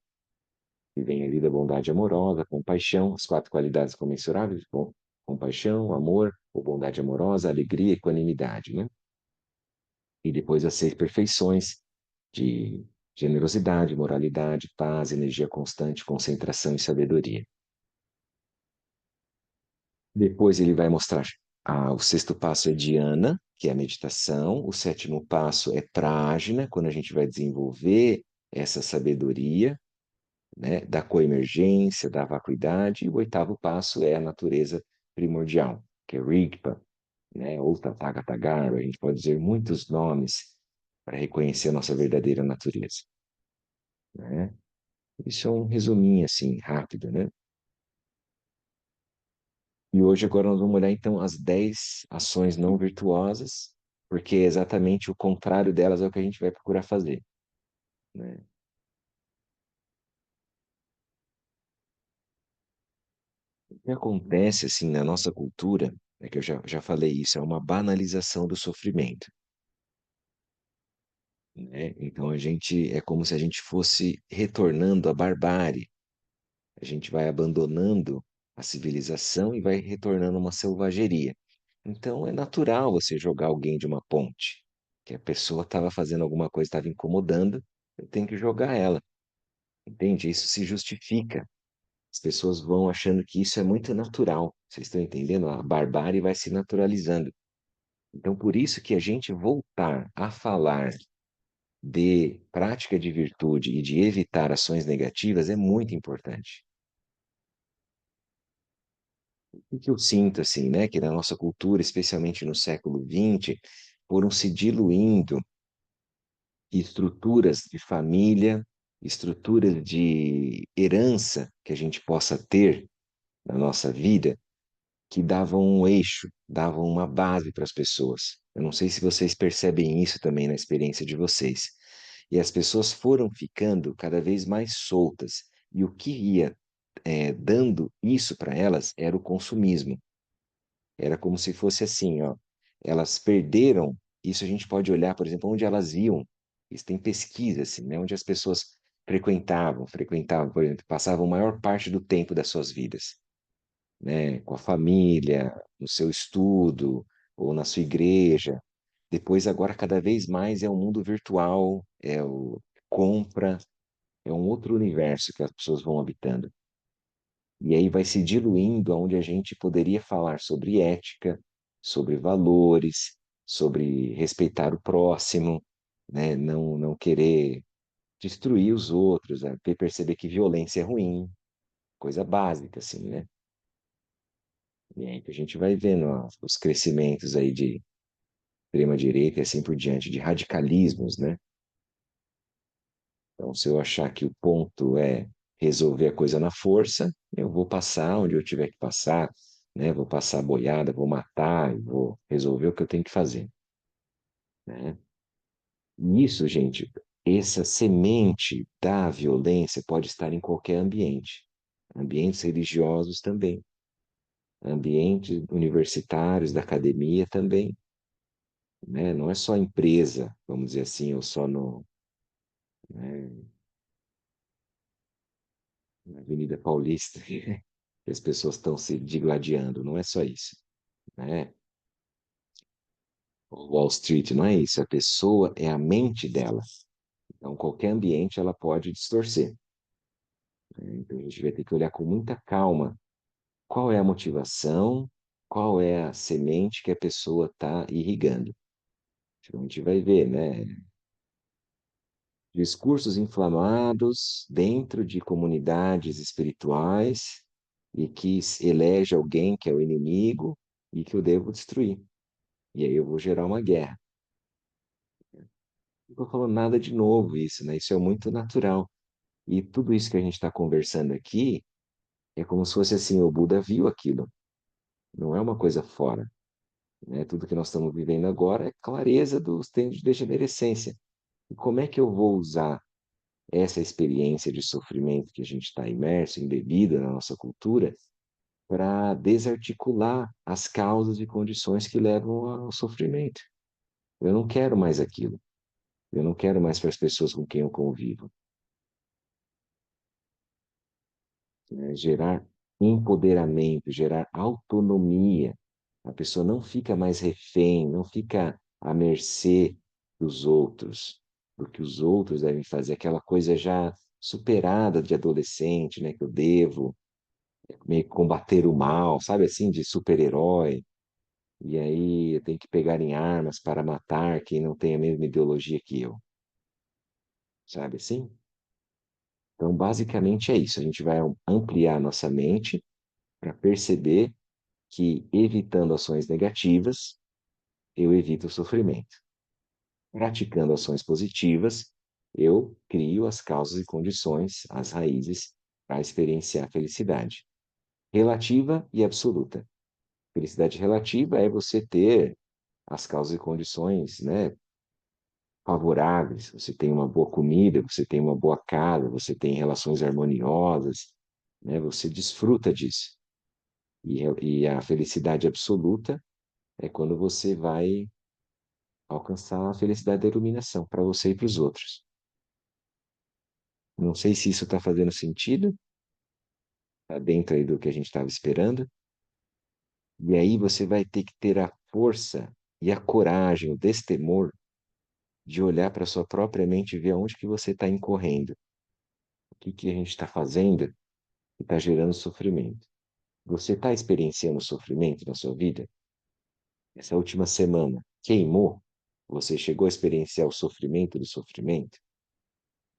Que vem ali da bondade amorosa, compaixão, as 4 qualidades incomensuráveis, compaixão, amor, ou bondade amorosa, alegria e equanimidade, né? E depois as 6 perfeições, de generosidade, moralidade, paz, energia constante, concentração e sabedoria. Depois ele vai mostrar o sexto passo é dhyana, que é a meditação. O sétimo passo é prajna, quando a gente vai desenvolver essa sabedoria, né, da coemergência, da vacuidade. E o oitavo passo é a natureza primordial, que é Rigpa, né, ou Tathagatagarbha. A gente pode dizer muitos nomes para reconhecer a nossa verdadeira natureza, né? Isso é um resuminho assim, rápido, né? E hoje agora nós vamos olhar então as 10 ações não virtuosas, porque exatamente o contrário delas é o que a gente vai procurar fazer, né? O que acontece assim na nossa cultura, é que eu já falei isso, é uma banalização do sofrimento, né? Então a gente é como se a gente fosse retornando à barbárie. A gente vai abandonando a civilização e vai retornando a uma selvageria. Então é natural você jogar alguém de uma ponte, que a pessoa estava fazendo alguma coisa, estava incomodando, eu tenho que jogar ela, entende? Isso se justifica. As pessoas vão achando que isso é muito natural. Vocês estão entendendo? A barbárie vai se naturalizando. Então, por isso que a gente voltar a falar de prática de virtude e de evitar ações negativas é muito importante. O que eu sinto, assim, né, que na nossa cultura, especialmente no século XX, foram se diluindo estruturas de família, estruturas de herança que a gente possa ter na nossa vida, que davam um eixo, davam uma base para as pessoas. Eu não sei se vocês percebem isso também na experiência de vocês. E as pessoas foram ficando cada vez mais soltas. E o que ia, dando isso para elas era o consumismo. Era como se fosse assim, ó. Elas perderam, isso a gente pode olhar, por exemplo, onde elas iam. Isso tem pesquisa, assim, né? Onde as pessoas frequentavam, por exemplo, passavam a maior parte do tempo das suas vidas, né? Com a família, no seu estudo, ou na sua igreja. Depois, agora, cada vez mais é o mundo virtual, é o compra, é um outro universo que as pessoas vão habitando. E aí vai se diluindo aonde a gente poderia falar sobre ética, sobre valores, sobre respeitar o próximo, né? Não querer destruir os outros, né? Perceber que violência é ruim, coisa básica, assim, né? E aí que a gente vai vendo ó, os crescimentos aí de extrema-direita e assim por diante, de radicalismos, né? Então, se eu achar que o ponto é resolver a coisa na força, eu vou passar onde eu tiver que passar, né? Vou passar a boiada, vou matar, vou resolver o que eu tenho que fazer, né? E isso, gente, essa semente da violência pode estar em qualquer ambiente, ambientes religiosos também, ambientes universitários, da academia também, né? Não é só empresa, vamos dizer assim, ou só no, né, na Avenida Paulista, que as pessoas estão se digladiando, não é só isso, né? Wall Street não é isso, a pessoa é a mente dela. Então, qualquer ambiente ela pode distorcer, né? Então, a gente vai ter que olhar com muita calma qual é a motivação, qual é a semente que a pessoa está irrigando. Então, a gente vai ver, né? Discursos inflamados dentro de comunidades espirituais e que elege alguém que é o inimigo e que eu devo destruir. E aí eu vou gerar uma guerra. Não estou falando nada de novo isso, né? Isso é muito natural. E tudo isso que a gente está conversando aqui é como se fosse assim, o Buda viu aquilo. Não é uma coisa fora, né? Tudo que nós estamos vivendo agora é clareza dos tempos de degenerescência. E como é que eu vou usar essa experiência de sofrimento que a gente está imerso, embebida na nossa cultura, para desarticular as causas e condições que levam ao sofrimento? Eu não quero mais aquilo. Eu não quero mais para as pessoas com quem eu convivo, né? Gerar empoderamento, gerar autonomia. A pessoa não fica mais refém, não fica à mercê dos outros, do que os outros devem fazer, aquela coisa já superada de adolescente, né, que eu devo meio que combater o mal, sabe assim, de super-herói. e aí eu tenho que pegar em armas para matar quem não tem a mesma ideologia que eu, sabe assim? Então, basicamente é isso. A gente vai ampliar nossa mente para perceber que, evitando ações negativas, eu evito o sofrimento. Praticando ações positivas, eu crio as causas e condições, as raízes, para experienciar a felicidade. Relativa e absoluta. Felicidade relativa é você ter as causas e condições, né, favoráveis. Você tem uma boa comida, você tem uma boa casa, você tem relações harmoniosas, né? Você desfruta disso. E a felicidade absoluta é quando você vai alcançar a felicidade da iluminação para você e para os outros. Não sei se isso está fazendo sentido, está dentro aí do que a gente estava esperando. E aí você vai ter que ter a força e a coragem, o destemor de olhar para a sua própria mente e ver aonde que você está incorrendo. O que que a gente está fazendo que está gerando sofrimento. Você está experienciando sofrimento na sua vida? Essa última semana queimou? Você chegou a experienciar o sofrimento do sofrimento?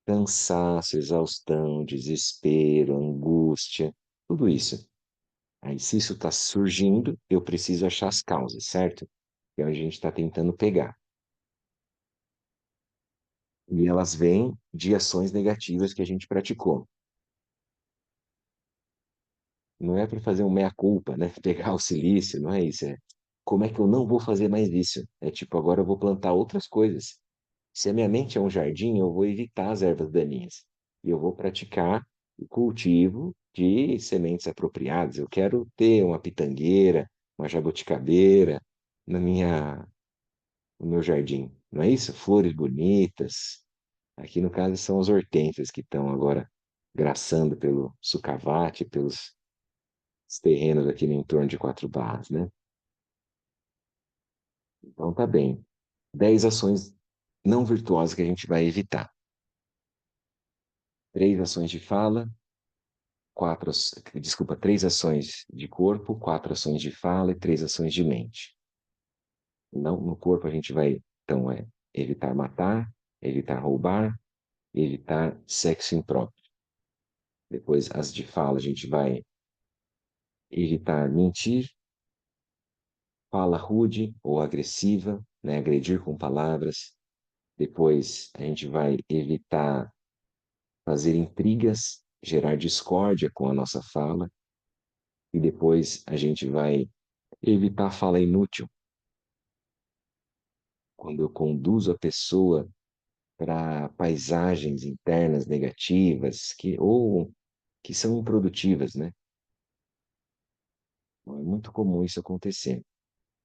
Cansaço, exaustão, desespero, angústia, tudo isso. Aí, se isso está surgindo, eu preciso achar as causas, certo? Que é onde a gente está tentando pegar. E elas vêm de ações negativas que a gente praticou. Não é para fazer um meia-culpa, né? Pegar o silício, não é isso. É como é que eu não vou fazer mais isso? É tipo, agora eu vou plantar outras coisas. Se a minha mente é um jardim, eu vou evitar as ervas daninhas. E eu vou praticar o cultivo de sementes apropriadas. Eu quero ter uma pitangueira, uma jabuticabeira na minha, no meu jardim. Não é isso? Flores bonitas. Aqui, no caso, são as hortênsias que estão agora graçando pelo sucavate, pelos terrenos aqui no entorno de Quatro Barras, né? Então tá bem. 10 ações não virtuosas que a gente vai evitar. 3 ações de fala, desculpa, 3 ações de corpo, 4 ações de fala e 3 ações de mente. Não, no corpo a gente vai, então, evitar matar, evitar roubar, evitar sexo impróprio. Depois, as de fala, a gente vai evitar mentir, fala rude ou agressiva, né? Agredir com palavras. Depois, a gente vai evitar fazer intrigas, gerar discórdia com a nossa fala, e depois a gente vai evitar fala inútil, quando eu conduzo a pessoa para paisagens internas negativas ou que são improdutivas, né? É muito comum isso acontecer,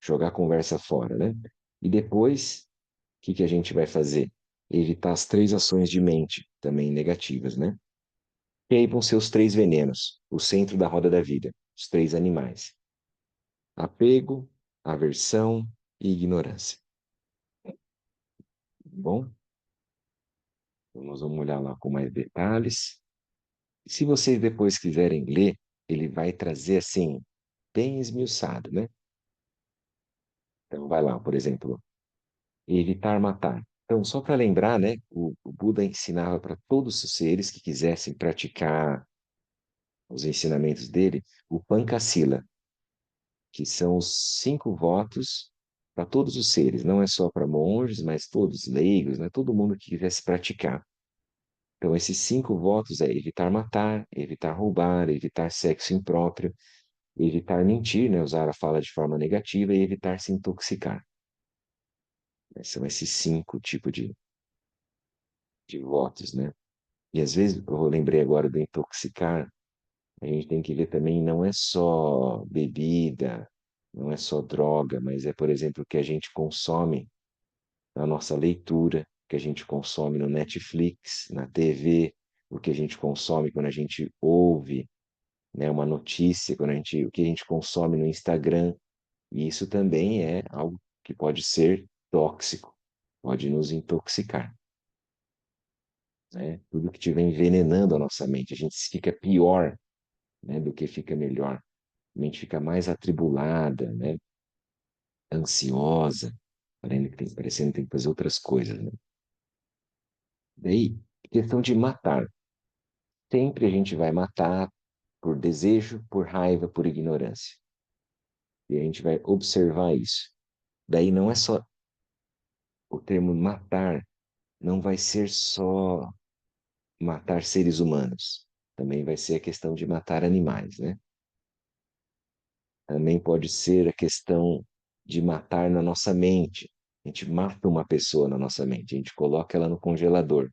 jogar a conversa fora, né? E depois, o que que a gente vai fazer? Evitar as 3 ações de mente, também negativas, né? E aí vão ser os 3 venenos, o centro da roda da vida, os 3 animais. Apego, aversão e ignorância. Bom, então nós vamos olhar lá com mais detalhes. Se vocês depois quiserem ler, ele vai trazer assim, bem esmiuçado, né? Então vai lá, por exemplo, evitar matar. Então, só para lembrar, né, o Buda ensinava para todos os seres que quisessem praticar os ensinamentos dele, o Pancasila, que são os 5 votos para todos os seres, não é só para monges, mas todos leigos, né? Todo mundo que quisesse praticar. Então, esses 5 votos é evitar matar, evitar roubar, evitar sexo impróprio, evitar mentir, né? Usar a fala de forma negativa e evitar se intoxicar. São esses 5 tipos de votos, né? E às vezes, eu lembrei agora do intoxicar, a gente tem que ver também, não é só bebida, não é só droga, mas é, por exemplo, o que a gente consome na nossa leitura, o que a gente consome no Netflix, na TV, o que a gente consome quando a gente ouve, né, uma notícia, o que a gente consome no Instagram. E isso também é algo que pode ser tóxico, pode nos intoxicar, né? Tudo que estiver envenenando a nossa mente, a gente fica pior, né, do que fica melhor. A mente fica mais atribulada, né? ansiosa, parecendo que tem que fazer outras coisas, né? Daí, questão de matar. Sempre a gente vai matar por desejo, por raiva, por ignorância. E a gente vai observar isso. Daí não é só o termo matar, não vai ser só matar seres humanos. Também vai ser a questão de matar animais, né? Também pode ser a questão de matar na nossa mente. A gente mata uma pessoa na nossa mente, a gente coloca ela no congelador,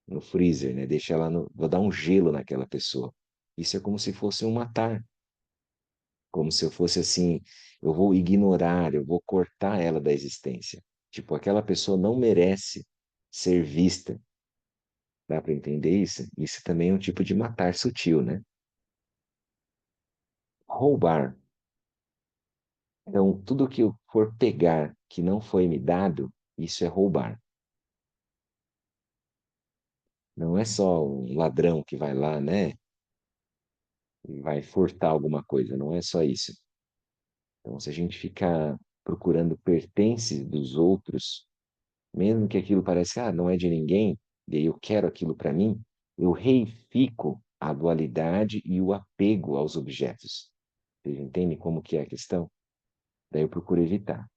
no freezer, né? Deixa ela no... Vou dar um gelo naquela pessoa. Isso é como se fosse um matar, como se eu fosse assim, eu vou ignorar, eu vou cortar ela da existência. Tipo, aquela pessoa não merece ser vista. Dá para entender isso? Isso também é um tipo de matar sutil, né? Roubar. Então, tudo que eu for pegar que não foi me dado, isso é roubar. Não é só um ladrão que vai lá, né? E vai furtar alguma coisa, não é só isso. Então, se a gente ficar procurando pertences dos outros, mesmo que aquilo pareça, ah, não é de ninguém, e aí eu quero aquilo para mim, eu reifico a dualidade e o apego aos objetos. Vocês entendem como que é a questão? Daí eu procuro evitar.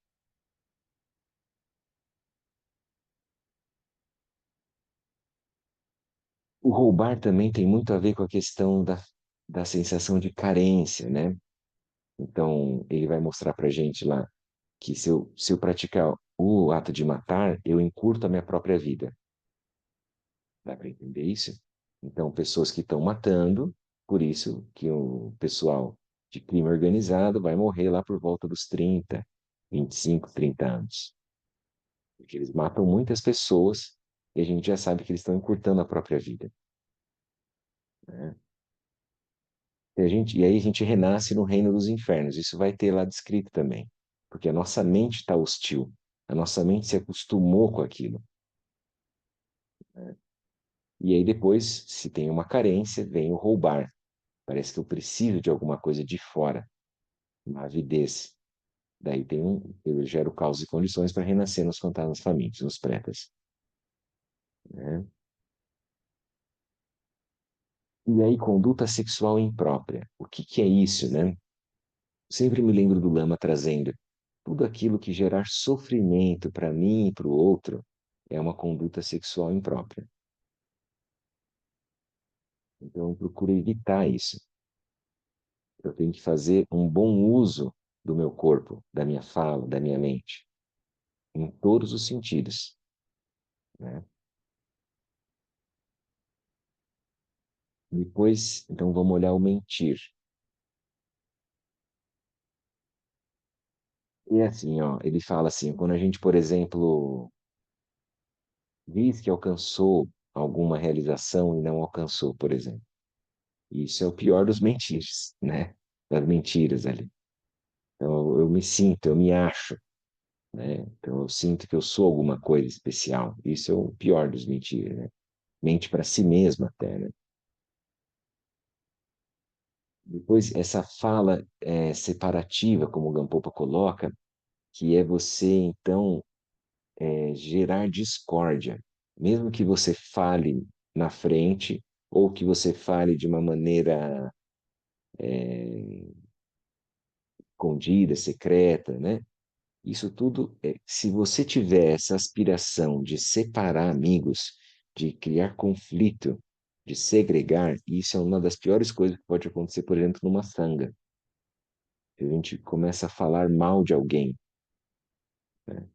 O roubar também tem muito a ver com a questão da sensação de carência, né? Então, ele vai mostrar para gente lá que se eu praticar o ato de matar, eu encurto a minha própria vida. Dá para entender isso? Então, pessoas que estão matando, por isso que o pessoal de crime organizado vai morrer lá por volta dos 30, 25, 30 anos. Porque eles matam muitas pessoas e a gente já sabe que eles estão encurtando a própria vida, né? E aí a gente renasce no reino dos infernos. Isso vai ter lá descrito também. Porque a nossa mente está hostil. A nossa mente se acostumou com aquilo, né? E aí depois, se tem uma carência, vem o roubar. Parece que eu preciso de alguma coisa de fora, uma avidez. Daí eu gero causas e condições para renascer nos fantasmas famintos, nos pretas, né? E aí, conduta sexual imprópria. O que que é isso, né? Sempre me lembro do Lama trazendo tudo aquilo que gerar sofrimento para mim e para o outro é uma conduta sexual imprópria. Então, eu procuro evitar isso. Eu tenho que fazer um bom uso do meu corpo, da minha fala, da minha mente, em todos os sentidos, né? Depois, então, vamos olhar o mentir. E assim, ó, ele fala assim, quando a gente, por exemplo, diz que alcançou alguma realização e não alcançou, por exemplo. Isso é o pior dos mentires, né? Das mentiras ali. Então, eu me sinto, eu me acho, né? Então, eu sinto que eu sou alguma coisa especial. Isso é o pior dos mentiras, né? Mente para si mesma até, né? Depois, essa fala separativa, como o Gampopa coloca, que é você, então, gerar discórdia. Mesmo que você fale na frente, ou que você fale de uma maneira escondida, secreta, né? Isso tudo, se você tiver essa aspiração de separar amigos, de criar conflito, de segregar, isso é uma das piores coisas que pode acontecer, por exemplo, numa sanga. A gente começa a falar mal de alguém, né?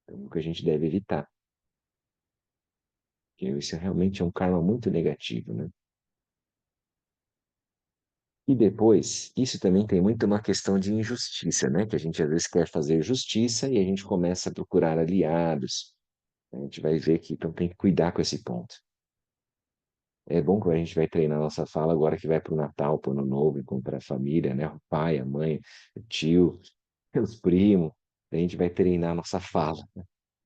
Então, o que a gente deve evitar, porque isso realmente é um karma muito negativo, né? E depois, isso também tem muito uma questão de injustiça, né? Que a gente às vezes quer fazer justiça e a gente começa a procurar aliados. A gente vai ver que então tem que cuidar com esse ponto. É bom que a gente vai treinar nossa fala agora que vai para o Natal, para o Ano Novo, encontrar a família, né? O pai, a mãe, o tio, os primos. A gente vai treinar a nossa fala.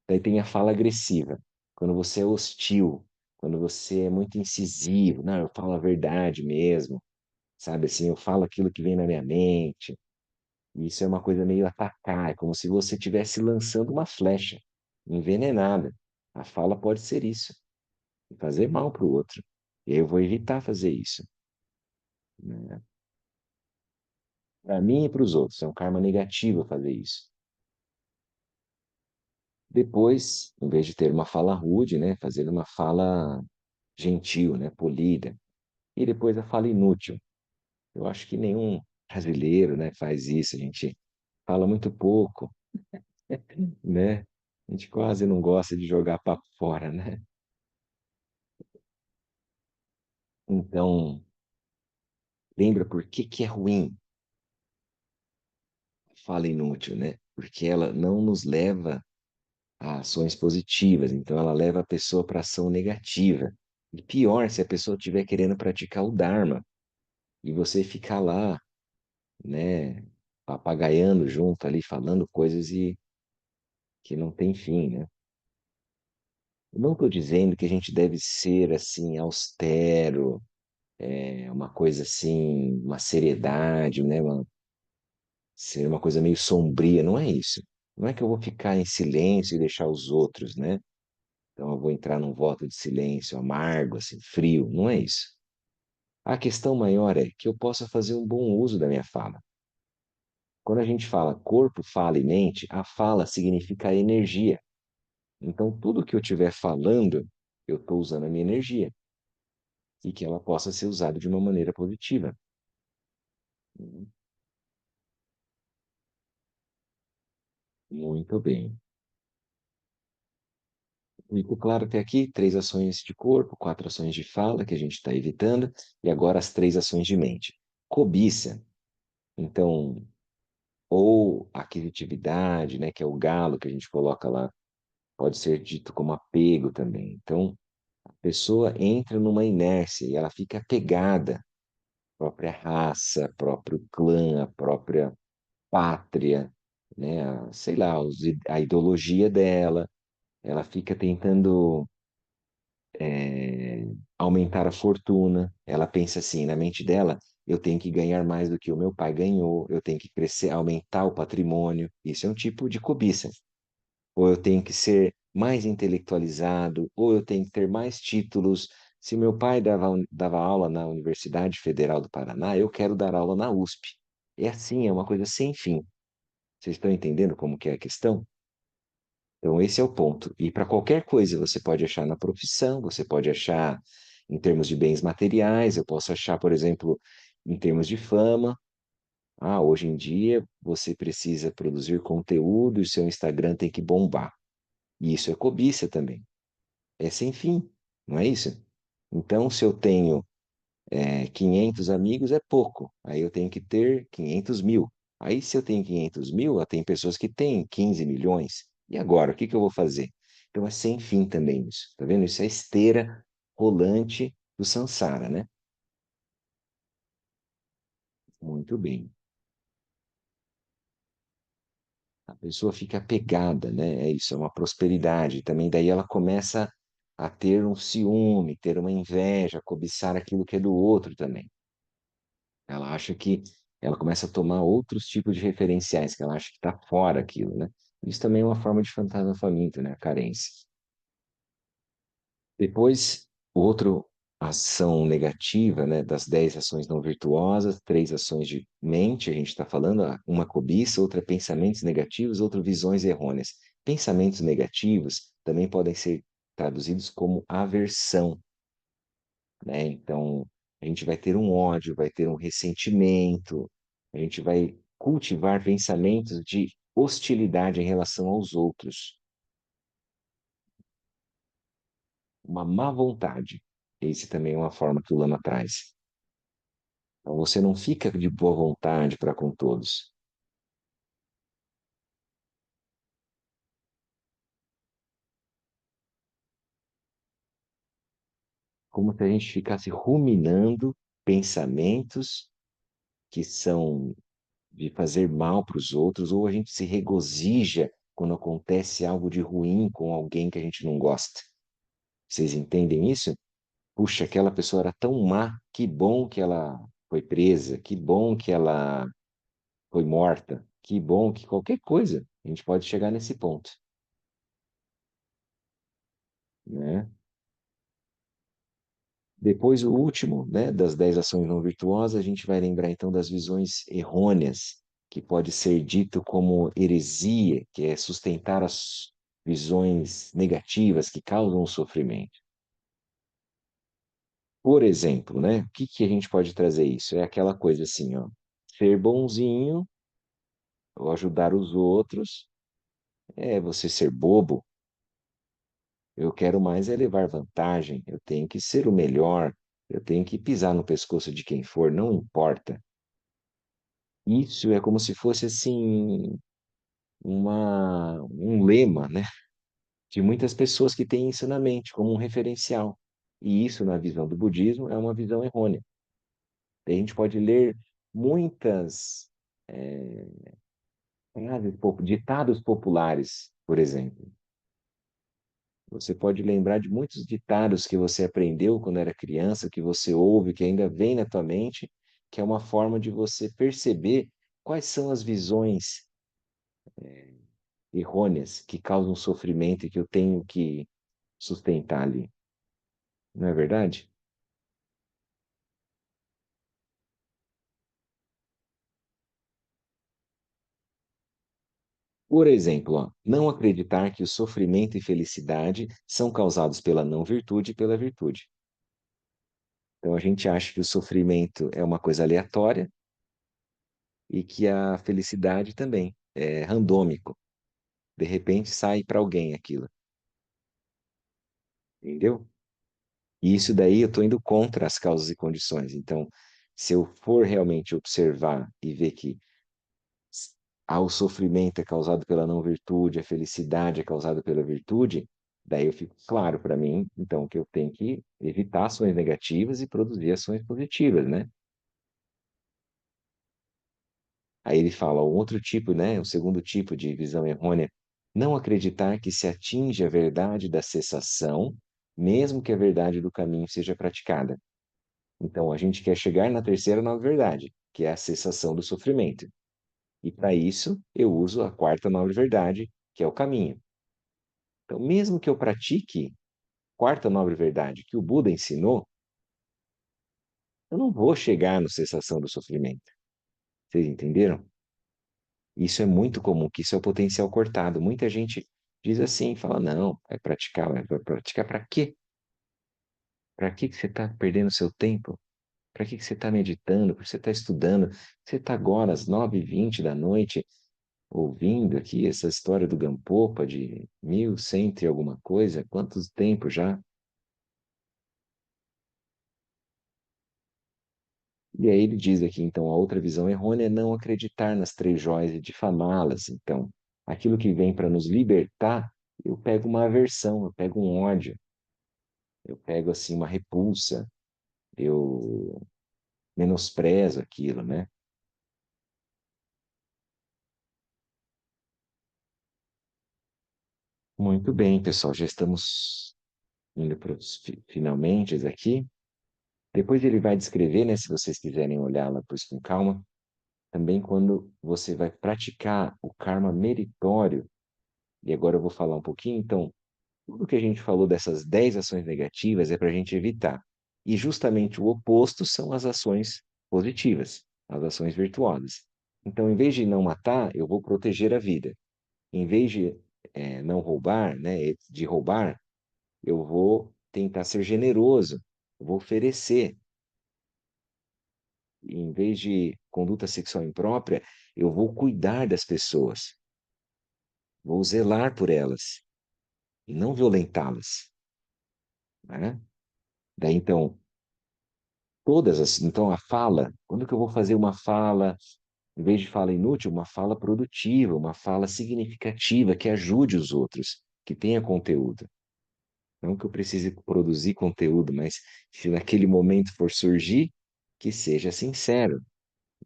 Daí tem a fala agressiva. Quando você é hostil, quando você é muito incisivo, não, eu falo a verdade mesmo, sabe assim, eu falo aquilo que vem na minha mente. Isso é uma coisa meio atacar, é como se você estivesse lançando uma flecha envenenada. A fala pode ser isso, fazer mal para o outro. E aí eu vou evitar fazer isso, né? Para mim e para os outros. É um karma negativo fazer isso. Depois, em vez de ter uma fala rude, né, fazer uma fala gentil, né, polida. E depois a fala inútil. Eu acho que nenhum brasileiro, né, faz isso. A gente fala muito pouco, né? A gente quase não gosta de jogar papo fora, né? Então, lembra por que que é ruim a fala inútil, né? Porque ela não nos leva a ações positivas, então ela leva a pessoa para ação negativa. E pior, se a pessoa estiver querendo praticar o Dharma e você ficar lá, né, papagaiando junto ali, falando coisas que não tem fim, né? Eu não estou dizendo que a gente deve ser assim austero, uma coisa assim, uma seriedade, né? Ser uma coisa meio sombria, não é isso. Não é que eu vou ficar em silêncio e deixar os outros, né? Então eu vou entrar num voto de silêncio amargo, assim, frio, não é isso. A questão maior é que eu possa fazer um bom uso da minha fala. Quando a gente fala corpo, fala e mente, a fala significa energia. Então tudo que eu estiver falando, eu estou usando a minha energia e que ela possa ser usada de uma maneira positiva. Muito bem. Ficou claro até aqui? Três ações de corpo, quatro ações de fala que a gente está evitando, e agora as três ações de mente. Cobiça. Então, ou aquisitividade, né, que é o galo que a gente coloca lá, pode ser dito como apego também. Então, a pessoa entra numa inércia e ela fica apegada à própria raça, próprio clã, à própria pátria, né, sei lá, a ideologia dela. Ela fica tentando aumentar a fortuna. Ela pensa assim, na mente dela, eu tenho que ganhar mais do que o meu pai ganhou, eu tenho que crescer, aumentar o patrimônio. Isso é um tipo de cobiça. Ou eu tenho que ser mais intelectualizado, ou eu tenho que ter mais títulos. Se meu pai dava aula na Universidade Federal do Paraná, eu quero dar aula na USP. É assim, é uma coisa sem fim. Vocês estão entendendo como que é a questão? Então, esse é o ponto. E para qualquer coisa, você pode achar na profissão, você pode achar em termos de bens materiais, eu posso achar, por exemplo, em termos de fama. Ah, hoje em dia você precisa produzir conteúdo e o seu Instagram tem que bombar. E isso é cobiça também. É sem fim, não é isso? Então, se eu tenho 500 amigos, é pouco. Aí eu tenho que ter 500 mil. Aí, se eu tenho 500 mil, tem pessoas que têm 15 milhões. E agora, o que que eu vou fazer? Então, é sem fim também isso. Tá vendo? Isso é a esteira rolante do Sansara, né? Muito bem. A pessoa fica apegada, né? É isso, é uma prosperidade. Também daí ela começa a ter um ciúme, ter uma inveja, cobiçar aquilo que é do outro também. Ela acha que ela começa a tomar outros tipos de referenciais, que ela acha que está fora aquilo, né? Isso também é uma forma de fantasma faminto, né? A carência. Depois, outro ação negativa, né? Das 10 ações não virtuosas, três ações de mente, a gente está falando, uma cobiça, outra pensamentos negativos, outra visões errôneas. Pensamentos negativos também podem ser traduzidos como aversão, né? Então, a gente vai ter um ódio, vai ter um ressentimento, a gente vai cultivar pensamentos de hostilidade em relação aos outros, uma má vontade. Esse também é uma forma que o Lama traz. Então, você não fica de boa vontade para com todos, como se a gente ficasse ruminando pensamentos que são de fazer mal para os outros, ou a gente se regozija quando acontece algo de ruim com alguém que a gente não gosta. Vocês entendem isso? Puxa, aquela pessoa era tão má, que bom que ela foi presa, que bom que ela foi morta. Que bom que qualquer coisa a gente pode chegar nesse ponto, né? Depois, o último, né, das 10 ações não virtuosas, a gente vai lembrar então das visões errôneas, que pode ser dito como heresia, que é sustentar as visões negativas que causam o sofrimento. Por exemplo, né, o que que a gente pode trazer isso? É aquela coisa assim, ó, ser bonzinho ou ajudar os outros é você ser bobo. Eu quero mais é levar vantagem, eu tenho que ser o melhor, eu tenho que pisar no pescoço de quem for, não importa. Isso é como se fosse assim um lema, né, de muitas pessoas que têm isso na mente como um referencial. E isso, na visão do budismo, é uma visão errônea. A gente pode ler muitas ditados populares, por exemplo. Você pode lembrar de muitos ditados que você aprendeu quando era criança, que você ouve, que ainda vem na tua mente, que é uma forma de você perceber quais são as visões errôneas que causam sofrimento e que eu tenho que sustentar ali. Não é verdade? Por exemplo, ó, não acreditar que o sofrimento e felicidade são causados pela não virtude e pela virtude. Então a gente acha que o sofrimento é uma coisa aleatória e que a felicidade também é randômico. De repente sai para alguém aquilo, entendeu? E isso daí eu estou indo contra as causas e condições. Então, se eu for realmente observar e ver que o sofrimento é causado pela não virtude, a felicidade é causada pela virtude, daí eu fico claro para mim, então, que eu tenho que evitar ações negativas e produzir ações positivas, né? Aí ele fala um outro tipo, né? O segundo tipo de visão errônea, não acreditar que se atinge a verdade da cessação, mesmo que a verdade do caminho seja praticada. Então, a gente quer chegar na terceira nova verdade, que é a cessação do sofrimento. E para isso, eu uso a quarta nova verdade, que é o caminho. Então, mesmo que eu pratique a quarta nova verdade que o Buda ensinou, eu não vou chegar na cessação do sofrimento. Vocês entenderam? Isso é muito comum, que isso é o potencial cortado. Muita gente diz assim, fala, não, vai praticar para quê? Para que você está perdendo seu tempo? Para que você está meditando? Para que você está estudando? Você está agora às 9h20 da noite ouvindo aqui essa história do Gampopa de 1100 e alguma coisa? Quantos tempos já? E aí ele diz aqui, então, a outra visão errônea é não acreditar nas três joias e difamá-las. Então, aquilo que vem para nos libertar, eu pego uma aversão, eu pego um ódio, eu pego assim uma repulsa, eu menosprezo aquilo, né? Muito bem, pessoal, já estamos indo para os finalmente aqui. Depois ele vai descrever, né, se vocês quiserem olhar lá depois com calma, também quando você vai praticar o karma meritório. E agora eu vou falar um pouquinho, então, tudo que a gente falou dessas 10 ações negativas é para a gente evitar. E justamente o oposto são as ações positivas, as ações virtuosas. Então, em vez de não matar, eu vou proteger a vida. Em vez de não roubar, né, de roubar, eu vou tentar ser generoso, eu vou oferecer. Em vez de conduta sexual imprópria, eu vou cuidar das pessoas, vou zelar por elas e não violentá-las, né? Daí então, então a fala, quando que eu vou fazer uma fala, em vez de fala inútil, uma fala produtiva, uma fala significativa que ajude os outros, que tenha conteúdo. Não que eu precise produzir conteúdo, mas se naquele momento for surgir, que seja sincero,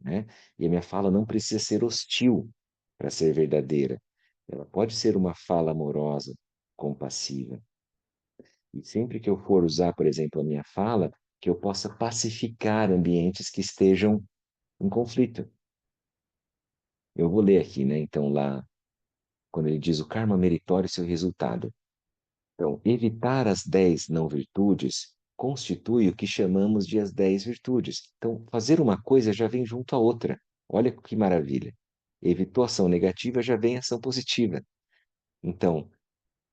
né? E a minha fala não precisa ser hostil para ser verdadeira. Ela pode ser uma fala amorosa, compassiva. E sempre que eu for usar, por exemplo, a minha fala, que eu possa pacificar ambientes que estejam em conflito. Eu vou ler aqui, né? Então, lá, quando ele diz o karma meritório e seu resultado. Então, evitar as 10 não virtudes constitui o que chamamos de as 10 virtudes. Então, fazer uma coisa já vem junto à outra. Olha que maravilha. Evitou ação negativa, já vem ação positiva. Então,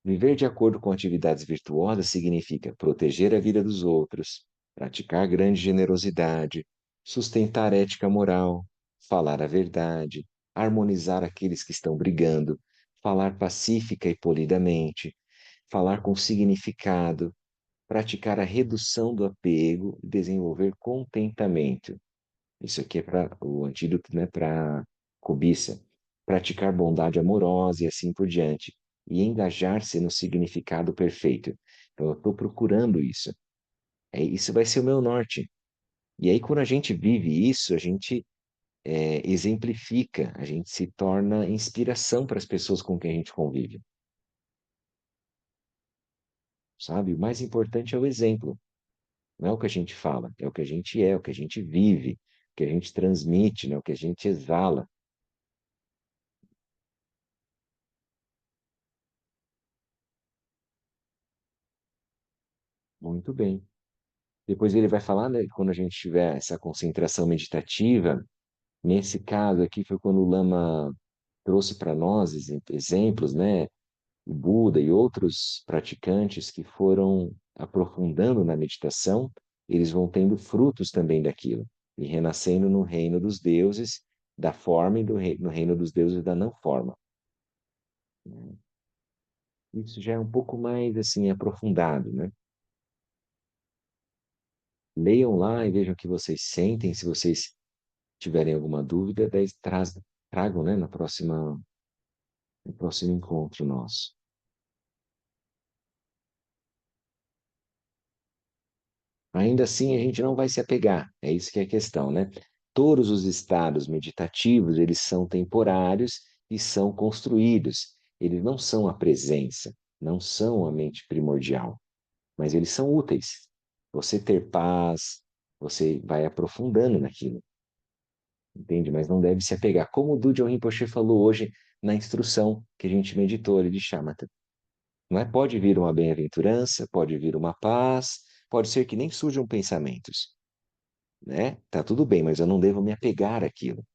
viver de acordo com atividades virtuosas significa proteger a vida dos outros, praticar grande generosidade, sustentar ética moral, falar a verdade, harmonizar aqueles que estão brigando, falar pacífica e polidamente, falar com significado, praticar a redução do apego e desenvolver contentamento. Isso aqui é para o antídoto, né, para cobiça. Praticar bondade amorosa e assim por diante. E engajar-se no significado perfeito. Então, eu estou procurando isso. Isso vai ser o meu norte. E aí, quando a gente vive isso, a gente exemplifica, a gente se torna inspiração para as pessoas com quem a gente convive. Sabe? O mais importante é o exemplo. Não é o que a gente fala, é o que a gente é, o que a gente vive, o que a gente transmite, né? O que a gente exala. Muito bem. Depois ele vai falar, né, quando a gente tiver essa concentração meditativa, nesse caso aqui foi quando o Lama trouxe para nós exemplos, né, o Buda e outros praticantes que foram aprofundando na meditação, eles vão tendo frutos também daquilo e renascendo no reino dos deuses, da forma e no reino dos deuses da não forma. Isso já é um pouco mais assim aprofundado, né? Leiam lá e vejam o que vocês sentem, se vocês tiverem alguma dúvida, daí tragam, né, no próximo encontro nosso. Ainda assim, a gente não vai se apegar, é isso que é a questão, né? Todos os estados meditativos, eles são temporários e são construídos. Eles não são a presença, não são a mente primordial, mas eles são úteis. Você ter paz, você vai aprofundando naquilo, entende? Mas não deve se apegar. Como o Dudjom Rinpoche falou hoje na instrução que a gente meditou ali de Shamatha. Não é? Pode vir uma bem-aventurança, pode vir uma paz, pode ser que nem surjam pensamentos, né? Tá tudo bem, mas eu não devo me apegar àquilo.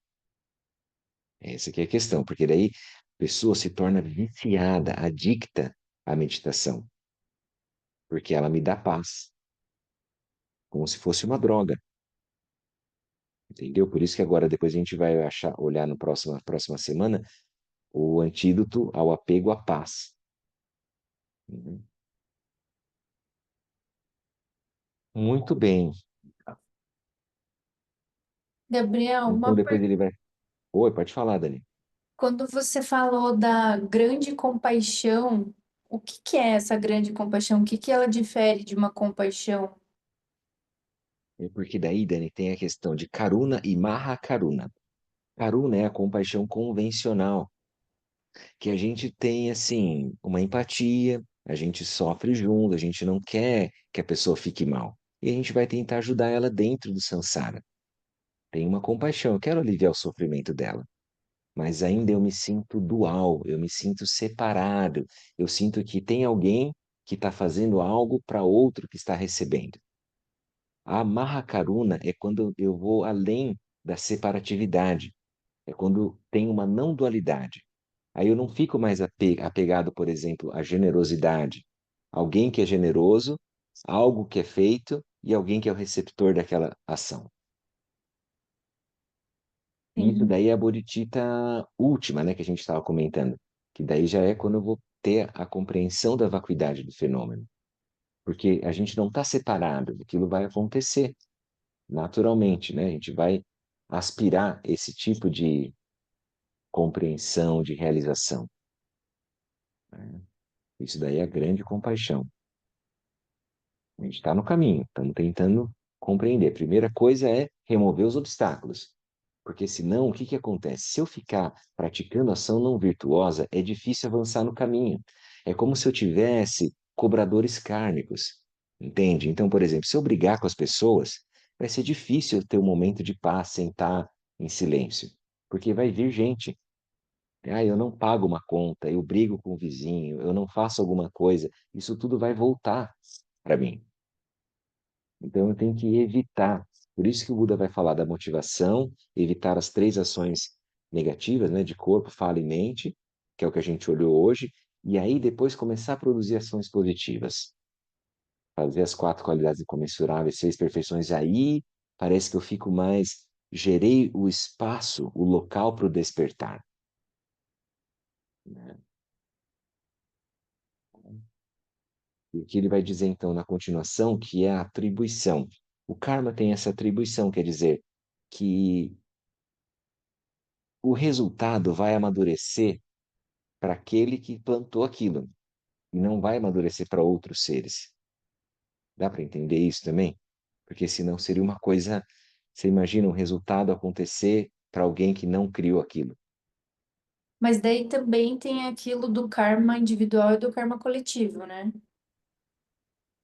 Essa que é a questão, porque daí a pessoa se torna viciada, adicta à meditação, porque ela me dá paz, como se fosse uma droga, entendeu? Por isso que agora depois a gente vai olhar no próxima semana o antídoto ao apego à paz. Uhum. Muito bem. Gabriel, Então depois ele vai. Oi, pode falar, Dani. quando você falou da grande compaixão, o que que é essa grande compaixão? O que que ela difere de uma compaixão? É porque daí, Dani, tem a questão de Karuna e Mahakaruna. Karuna é a compaixão convencional, que a gente tem, assim, uma empatia, a gente sofre junto, a gente não quer que a pessoa fique mal. E a gente vai tentar ajudar ela dentro do samsara. Tem uma compaixão, eu quero aliviar o sofrimento dela. Mas ainda eu me sinto dual, eu me sinto separado, eu sinto que tem alguém que está fazendo algo para outro que está recebendo. A Mahakaruna é quando eu vou além da separatividade, é quando tem uma não dualidade. Aí eu não fico mais apegado, por exemplo, à generosidade. Alguém que é generoso, algo que é feito e alguém que é o receptor daquela ação. E isso Sim, daí é a bodhicitta última, né, que a gente estava comentando, que daí já é quando eu vou ter a compreensão da vacuidade do fenômeno. Porque a gente não está separado, aquilo vai acontecer naturalmente, né? A gente vai aspirar esse tipo de compreensão, de realização, né? Isso daí é a grande compaixão. A gente está no caminho, estamos tentando compreender. A primeira coisa é remover os obstáculos, porque senão o que que acontece? Se eu ficar praticando ação não virtuosa, é difícil avançar no caminho. É como se eu tivesse cobradores kármicos, entende? Então, por exemplo, se eu brigar com as pessoas, vai ser difícil eu ter um momento de paz, sentar em silêncio. Porque vai vir gente. Ah, eu não pago uma conta, eu brigo com o vizinho, eu não faço alguma coisa. Isso tudo vai voltar para mim. Então eu tenho que evitar. Por isso que o Buda vai falar da motivação, evitar as três ações negativas, né, de corpo, fala e mente, que é o que a gente olhou hoje, e aí depois começar a produzir ações positivas. Fazer as quatro qualidades incomensuráveis, seis perfeições, aí parece que eu fico mais, gerei o espaço, o local para o despertar, né? E que ele vai dizer então na continuação que é a atribuição. O karma tem essa atribuição, quer dizer que o resultado vai amadurecer para aquele que plantou aquilo e não vai amadurecer para outros seres. Dá para entender isso também? Porque senão seria uma coisa, você imagina um resultado acontecer para alguém que não criou aquilo. Mas daí também tem aquilo do karma individual e do karma coletivo, né?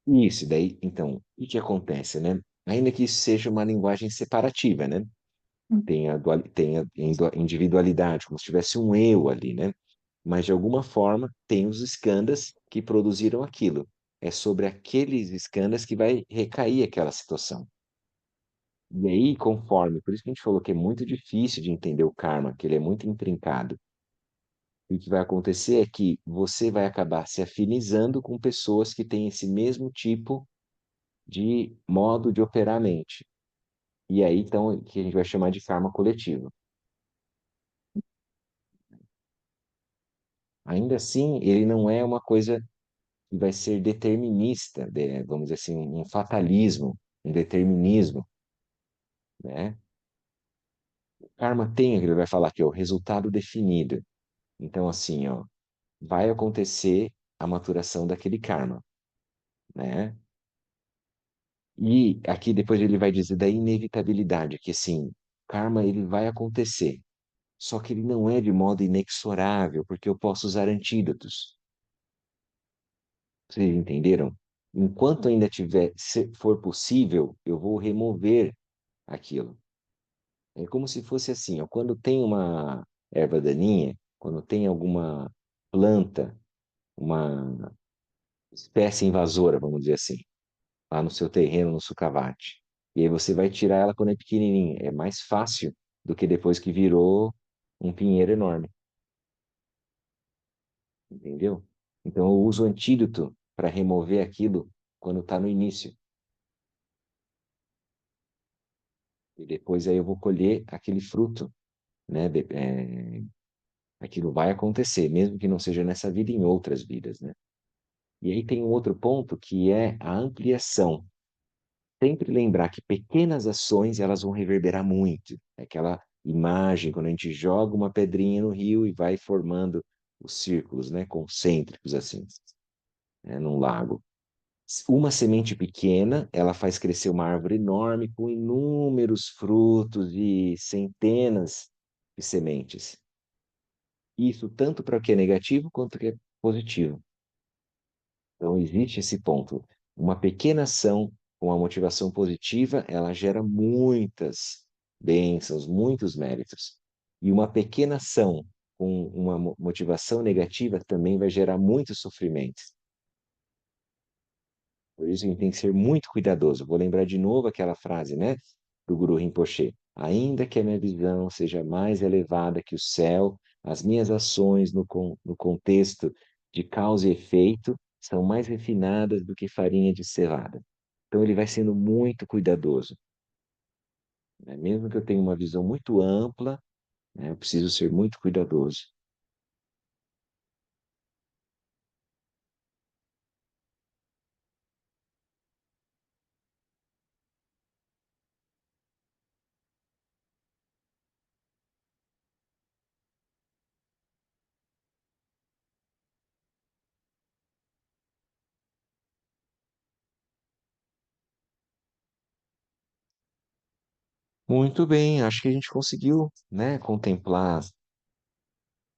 Isso, daí, então, o que acontece, né? Ainda que isso seja uma linguagem separativa, né? Tem a individualidade, como se tivesse um eu ali, né? Mas de alguma forma tem os skandhas que produziram aquilo. É sobre aqueles skandhas que vai recair aquela situação. E aí, conforme, por isso que a gente falou que é muito difícil de entender o karma, que ele é muito intrincado. E o que vai acontecer é que você vai acabar se afinizando com pessoas que têm esse mesmo tipo de modo de operar a mente. E aí, então, que a gente vai chamar de karma coletivo. Ainda assim, ele não é uma coisa que vai ser determinista, vamos dizer assim, um fatalismo, um determinismo, né? O karma tem, ele vai falar aqui, ó, o resultado definido. Então, assim, ó, vai acontecer a maturação daquele karma, né? E aqui depois ele vai dizer da inevitabilidade, que assim, karma ele vai acontecer, só que ele não é de modo inexorável, porque eu posso usar antídotos. Vocês entenderam? Enquanto ainda tiver, se for possível, eu vou remover aquilo. É como se fosse assim, ó, quando tem uma erva daninha, quando tem alguma planta, uma espécie invasora, vamos dizer assim, lá no seu terreno, no sucavate. E aí você vai tirar ela quando é pequenininha. É mais fácil do que depois que virou um pinheiro enorme, entendeu? Então eu uso o antídoto para remover aquilo quando está no início. E depois aí eu vou colher aquele fruto, né? Aquilo vai acontecer, mesmo que não seja nessa vida, em outras vidas, né? E aí tem um outro ponto que é a ampliação. Sempre lembrar que pequenas ações elas vão reverberar muito. É aquela imagem quando a gente joga uma pedrinha no rio e vai formando os círculos, né, concêntricos assim, né, num lago. Uma semente pequena, ela faz crescer uma árvore enorme com inúmeros frutos e centenas de sementes. Isso tanto para o que é negativo quanto o que é positivo. Então, existe esse ponto. Uma pequena ação com a motivação positiva, ela gera muitas bênçãos, muitos méritos. E uma pequena ação com uma motivação negativa também vai gerar muitos sofrimentos. Por isso, a gente tem que ser muito cuidadoso. Vou lembrar de novo aquela frase, né, do Guru Rinpoche. Ainda que a minha visão seja mais elevada que o céu, as minhas ações no contexto de causa e efeito são mais refinadas do que farinha de cevada. Então, ele vai sendo muito cuidadoso, né? Mesmo que eu tenha uma visão muito ampla, né, eu preciso ser muito cuidadoso. Muito bem, acho que a gente conseguiu, né, contemplar,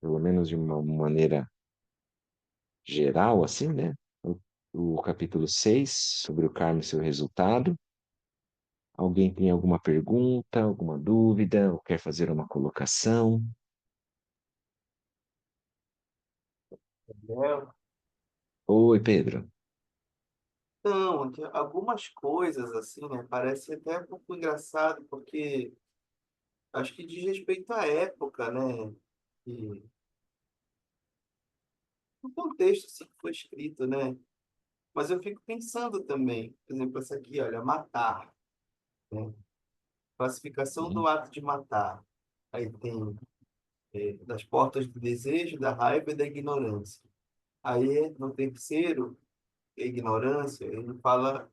pelo menos de uma maneira geral, assim, né? O capítulo 6 sobre o karma e seu resultado. Alguém tem alguma pergunta, alguma dúvida, ou quer fazer uma colocação? Entendeu? Oi, Pedro. Então, algumas coisas assim, né? Parece até um pouco engraçado, porque acho que diz respeito à época, né? E o contexto assim, que foi escrito, né? Mas eu fico pensando também, por exemplo, essa aqui, olha, matar, né? Classificação do Hum, ato de matar. Aí tem das portas do desejo, da raiva e da ignorância. Aí, no terceiro, ignorância, ele fala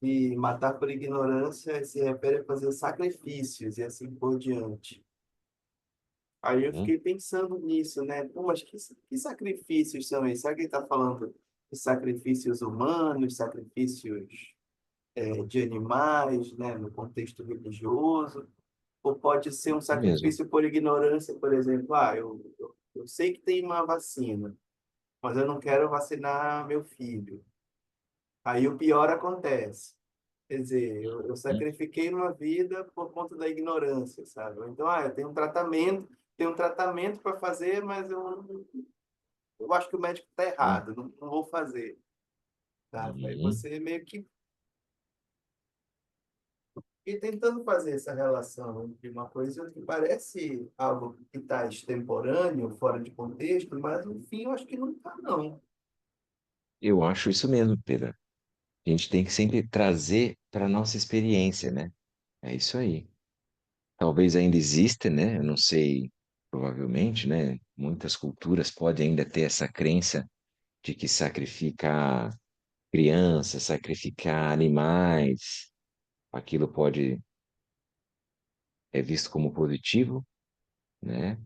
que matar por ignorância se refere a fazer sacrifícios e assim por diante. Aí eu hum, fiquei pensando nisso, né? Pô, mas que sacrifícios são esses? Será que ele está falando de sacrifícios humanos, sacrifícios de animais, né, no contexto religioso? Ou pode ser um isso mesmo. sacrifício por ignorância, por exemplo, eu sei que tem uma vacina, mas eu não quero vacinar meu filho. Aí o pior acontece. Quer dizer, eu Hum, sacrifiquei uma vida por conta da ignorância, sabe? Ou então, eu tenho um tratamento para fazer, mas eu acho que o médico está hum, errado, não vou fazer, sabe? Aí hum. você meio que e tentando fazer essa relação entre uma coisa que parece algo que está extemporâneo, fora de contexto, mas no fim eu acho que não está, não. Eu acho isso mesmo, Pedro. A gente tem que sempre trazer para a nossa experiência, né? É isso aí. Talvez ainda exista, né? Eu não sei, provavelmente, né? Muitas culturas podem ainda ter essa crença de que sacrificar crianças, sacrificar animais, aquilo pode é visto como positivo, né?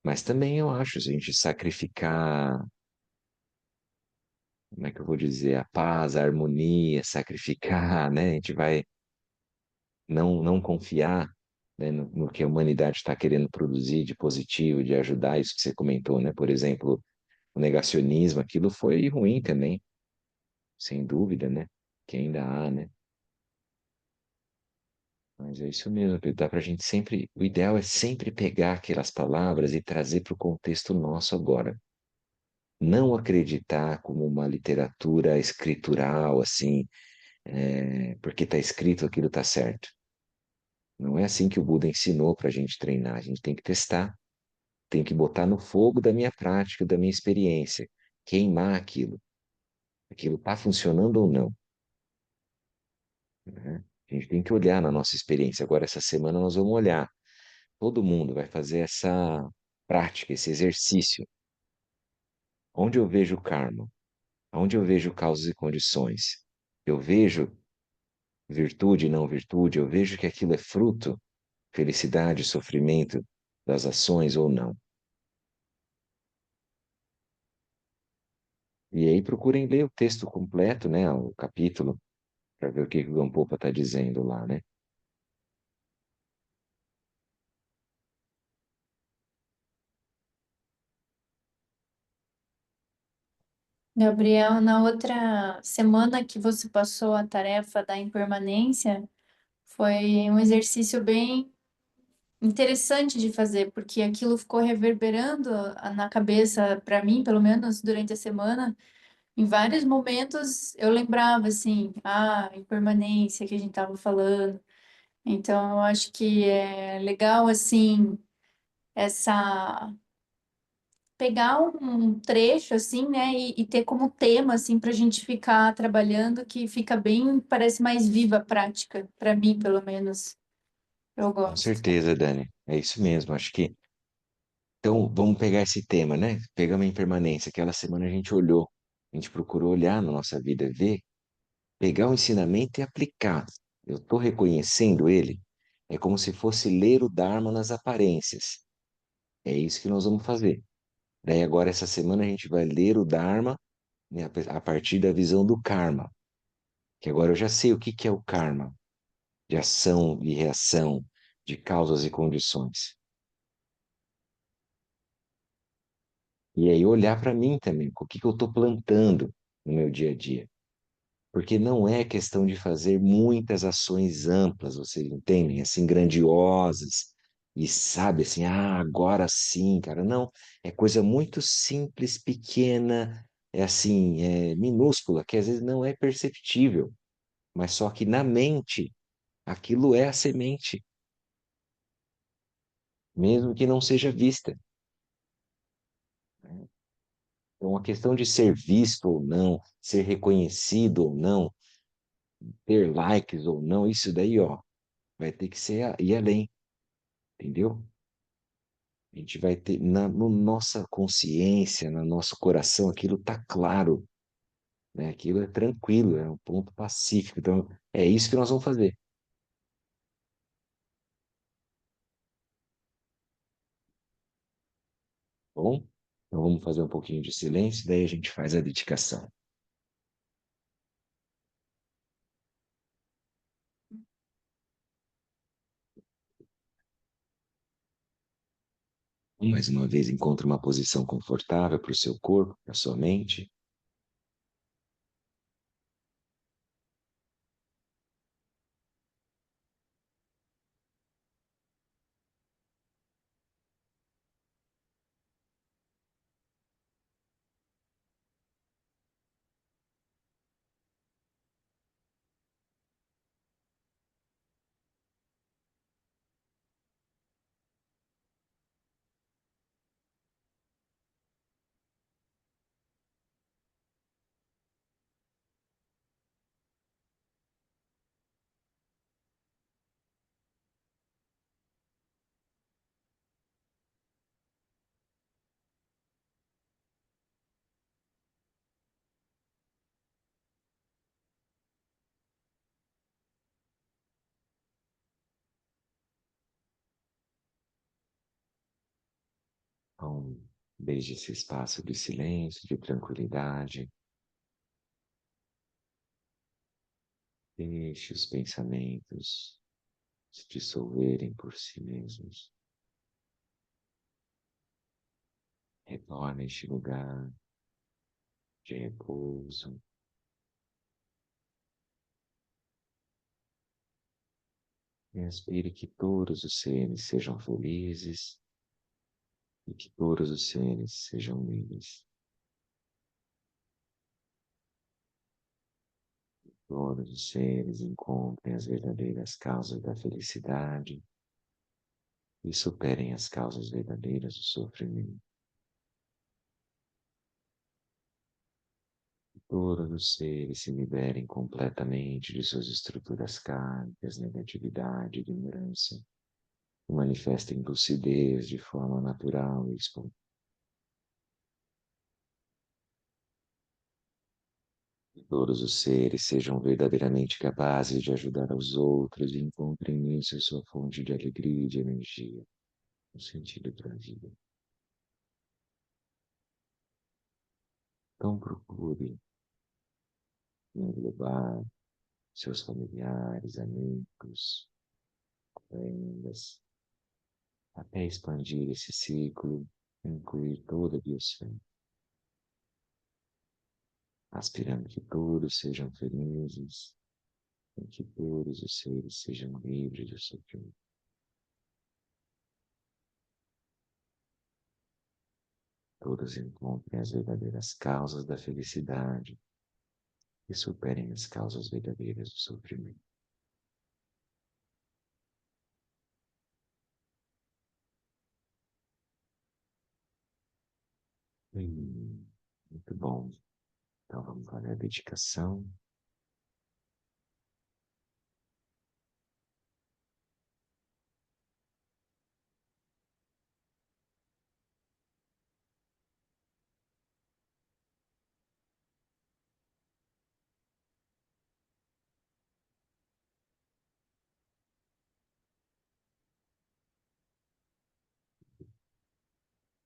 Mas também eu acho, se a gente sacrificar, como é que eu vou dizer, a paz, a harmonia, sacrificar, né? A gente vai não confiar, né, no que a humanidade está querendo produzir de positivo, de ajudar, isso que você comentou, né? Por exemplo, o negacionismo, aquilo foi ruim também, sem dúvida, né? Que ainda há, né? Mas é isso mesmo, Pedro. Dá pra gente sempre. O ideal é sempre pegar aquelas palavras e trazer para o contexto nosso agora. Não acreditar como uma literatura escritural, assim, porque está escrito aquilo está certo. Não é assim que o Buda ensinou para a gente treinar. A gente tem que testar, tem que botar no fogo da minha prática, da minha experiência, queimar aquilo. Aquilo está funcionando ou não, né? A gente tem que olhar na nossa experiência. Agora, essa semana, nós vamos olhar. Todo mundo vai fazer essa prática, esse exercício. Onde eu vejo karma? Onde eu vejo causas e condições? Eu vejo virtude e não virtude? Eu vejo que aquilo é fruto, felicidade, sofrimento das ações ou não? E aí procurem ler o texto completo, né? O capítulo, para ver o que que o Gampopa está dizendo lá, né? Gabriel, na outra semana que você passou a tarefa da impermanência, foi um exercício bem interessante de fazer, porque aquilo ficou reverberando na cabeça, para mim, pelo menos durante a semana. Em vários momentos eu lembrava assim, impermanência que a gente estava falando. Então, eu acho que é legal assim essa pegar um trecho assim, né, e ter como tema assim para a gente ficar trabalhando, que fica bem, parece mais viva a prática, para mim, pelo menos. Eu Com gosto. certeza, Dani. É isso mesmo. Acho que. Então, vamos pegar esse tema, né? Pegamos a impermanência. Aquela semana a gente olhou, a gente procurou olhar na nossa vida, ver, pegar o ensinamento e aplicar. Eu estou reconhecendo ele. É como se fosse ler o Dharma nas aparências. É isso que nós vamos fazer. Daí agora, essa semana, a gente vai ler o Dharma, né, a partir da visão do karma. Que agora eu já sei o que que é o karma, de ação e reação, de causas e condições. E aí olhar para mim também, o que que eu estou plantando no meu dia a dia. Porque não é questão de fazer muitas ações amplas, vocês entendem? Assim, grandiosas. E sabe assim, ah, agora sim, cara. Não, é coisa muito simples, pequena, é assim, é minúscula, que às vezes não é perceptível. Mas só que na mente, aquilo é a semente, mesmo que não seja vista. Então, a questão de ser visto ou não, ser reconhecido ou não, ter likes ou não, isso daí, ó, vai ter que ser ir além, entendeu? A gente vai ter na no nossa consciência, no nosso coração, aquilo tá claro, né? Aquilo é tranquilo, é um ponto pacífico. Então, é isso que nós vamos fazer, tá bom? Então, vamos fazer um pouquinho de silêncio, daí a gente faz a dedicação. Mais uma vez, encontre uma posição confortável para o seu corpo, para a sua mente. Então, desde esse espaço de silêncio, de tranquilidade, deixe os pensamentos se dissolverem por si mesmos. Retorne a este lugar de repouso. E aspire que todos os seres sejam felizes e que todos os seres sejam livres. Todos os seres encontrem as verdadeiras causas da felicidade e superem as causas verdadeiras do sofrimento. Todos os seres se liberem completamente de suas estruturas kármicas, negatividade, ignorância, e manifestem lucidez de forma natural e espontânea. Todos os seres sejam verdadeiramente capazes de ajudar aos outros e encontrem nisso a sua fonte de alegria e de energia, um sentido para a vida. Então procure englobar seus familiares, amigos, colegas, até expandir esse ciclo, incluir toda a biosfera, aspirando que todos sejam felizes e que todos os seres sejam livres do sofrimento. Todos encontrem as verdadeiras causas da felicidade e superem as causas verdadeiras do sofrimento. Muito bom. Então vamos fazer a dedicação.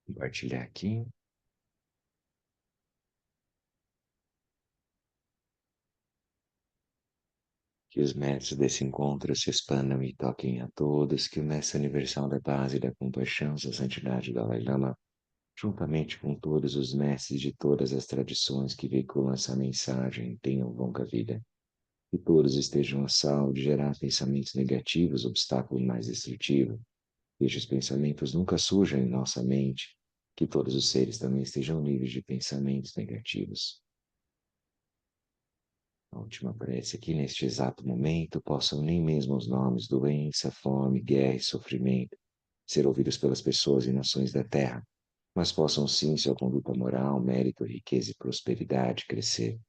Compartilhar aqui. Que os mestres desse encontro se expandam e toquem a todos. Que o mestre universal da paz e da compaixão, sua santidade Dalai Lama, juntamente com todos os mestres de todas as tradições que veiculam essa mensagem, tenham longa vida. Que todos estejam a salvo de gerar pensamentos negativos, obstáculo mais destrutivo. Que estes pensamentos nunca surjam em nossa mente. Que todos os seres também estejam livres de pensamentos negativos. A última prece aqui, neste exato momento, possam nem mesmo os nomes doença, fome, guerra e sofrimento ser ouvidos pelas pessoas e nações da terra, mas possam sim sua conduta moral, mérito, riqueza e prosperidade crescer.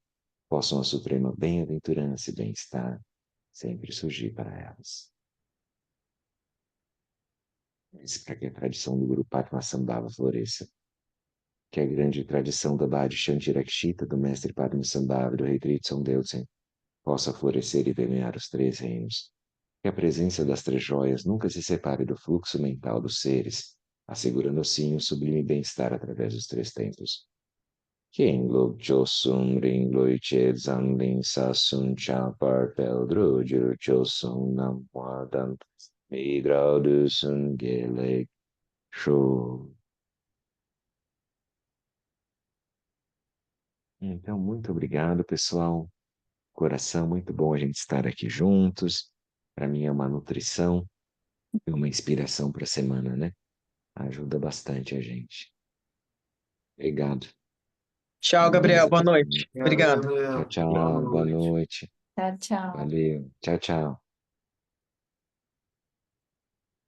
Possam a suprema bem-aventurança e bem-estar sempre surgir para elas. Para que a tradição do Guru Padmasambhava floresça. Que a grande tradição da Bhadi Shantirakshita, do mestre Padmasambhava e do rei Tritson Deutsen, possa florescer e permear os três reinos. Que a presença das três joias nunca se separe do fluxo mental dos seres, assegurando assim o sublime bem-estar através dos três templos. King Lok Josun Ring Loi Che Zanlin Sasun Cha Parpel Druju Josun Nam Wadan Midrau Dusun Gelek Show. Então, muito obrigado, pessoal. Coração, muito bom a gente estar aqui juntos. Para mim é uma nutrição e uma inspiração para a semana, né? Ajuda bastante a gente. Obrigado. Tchau, Até mais Gabriel. Boa essa semana. noite. Obrigado, Obrigada. Tchau, Gabriel. Boa tchau. Boa noite. noite. Tchau, tchau. Valeu. Tchau, tchau.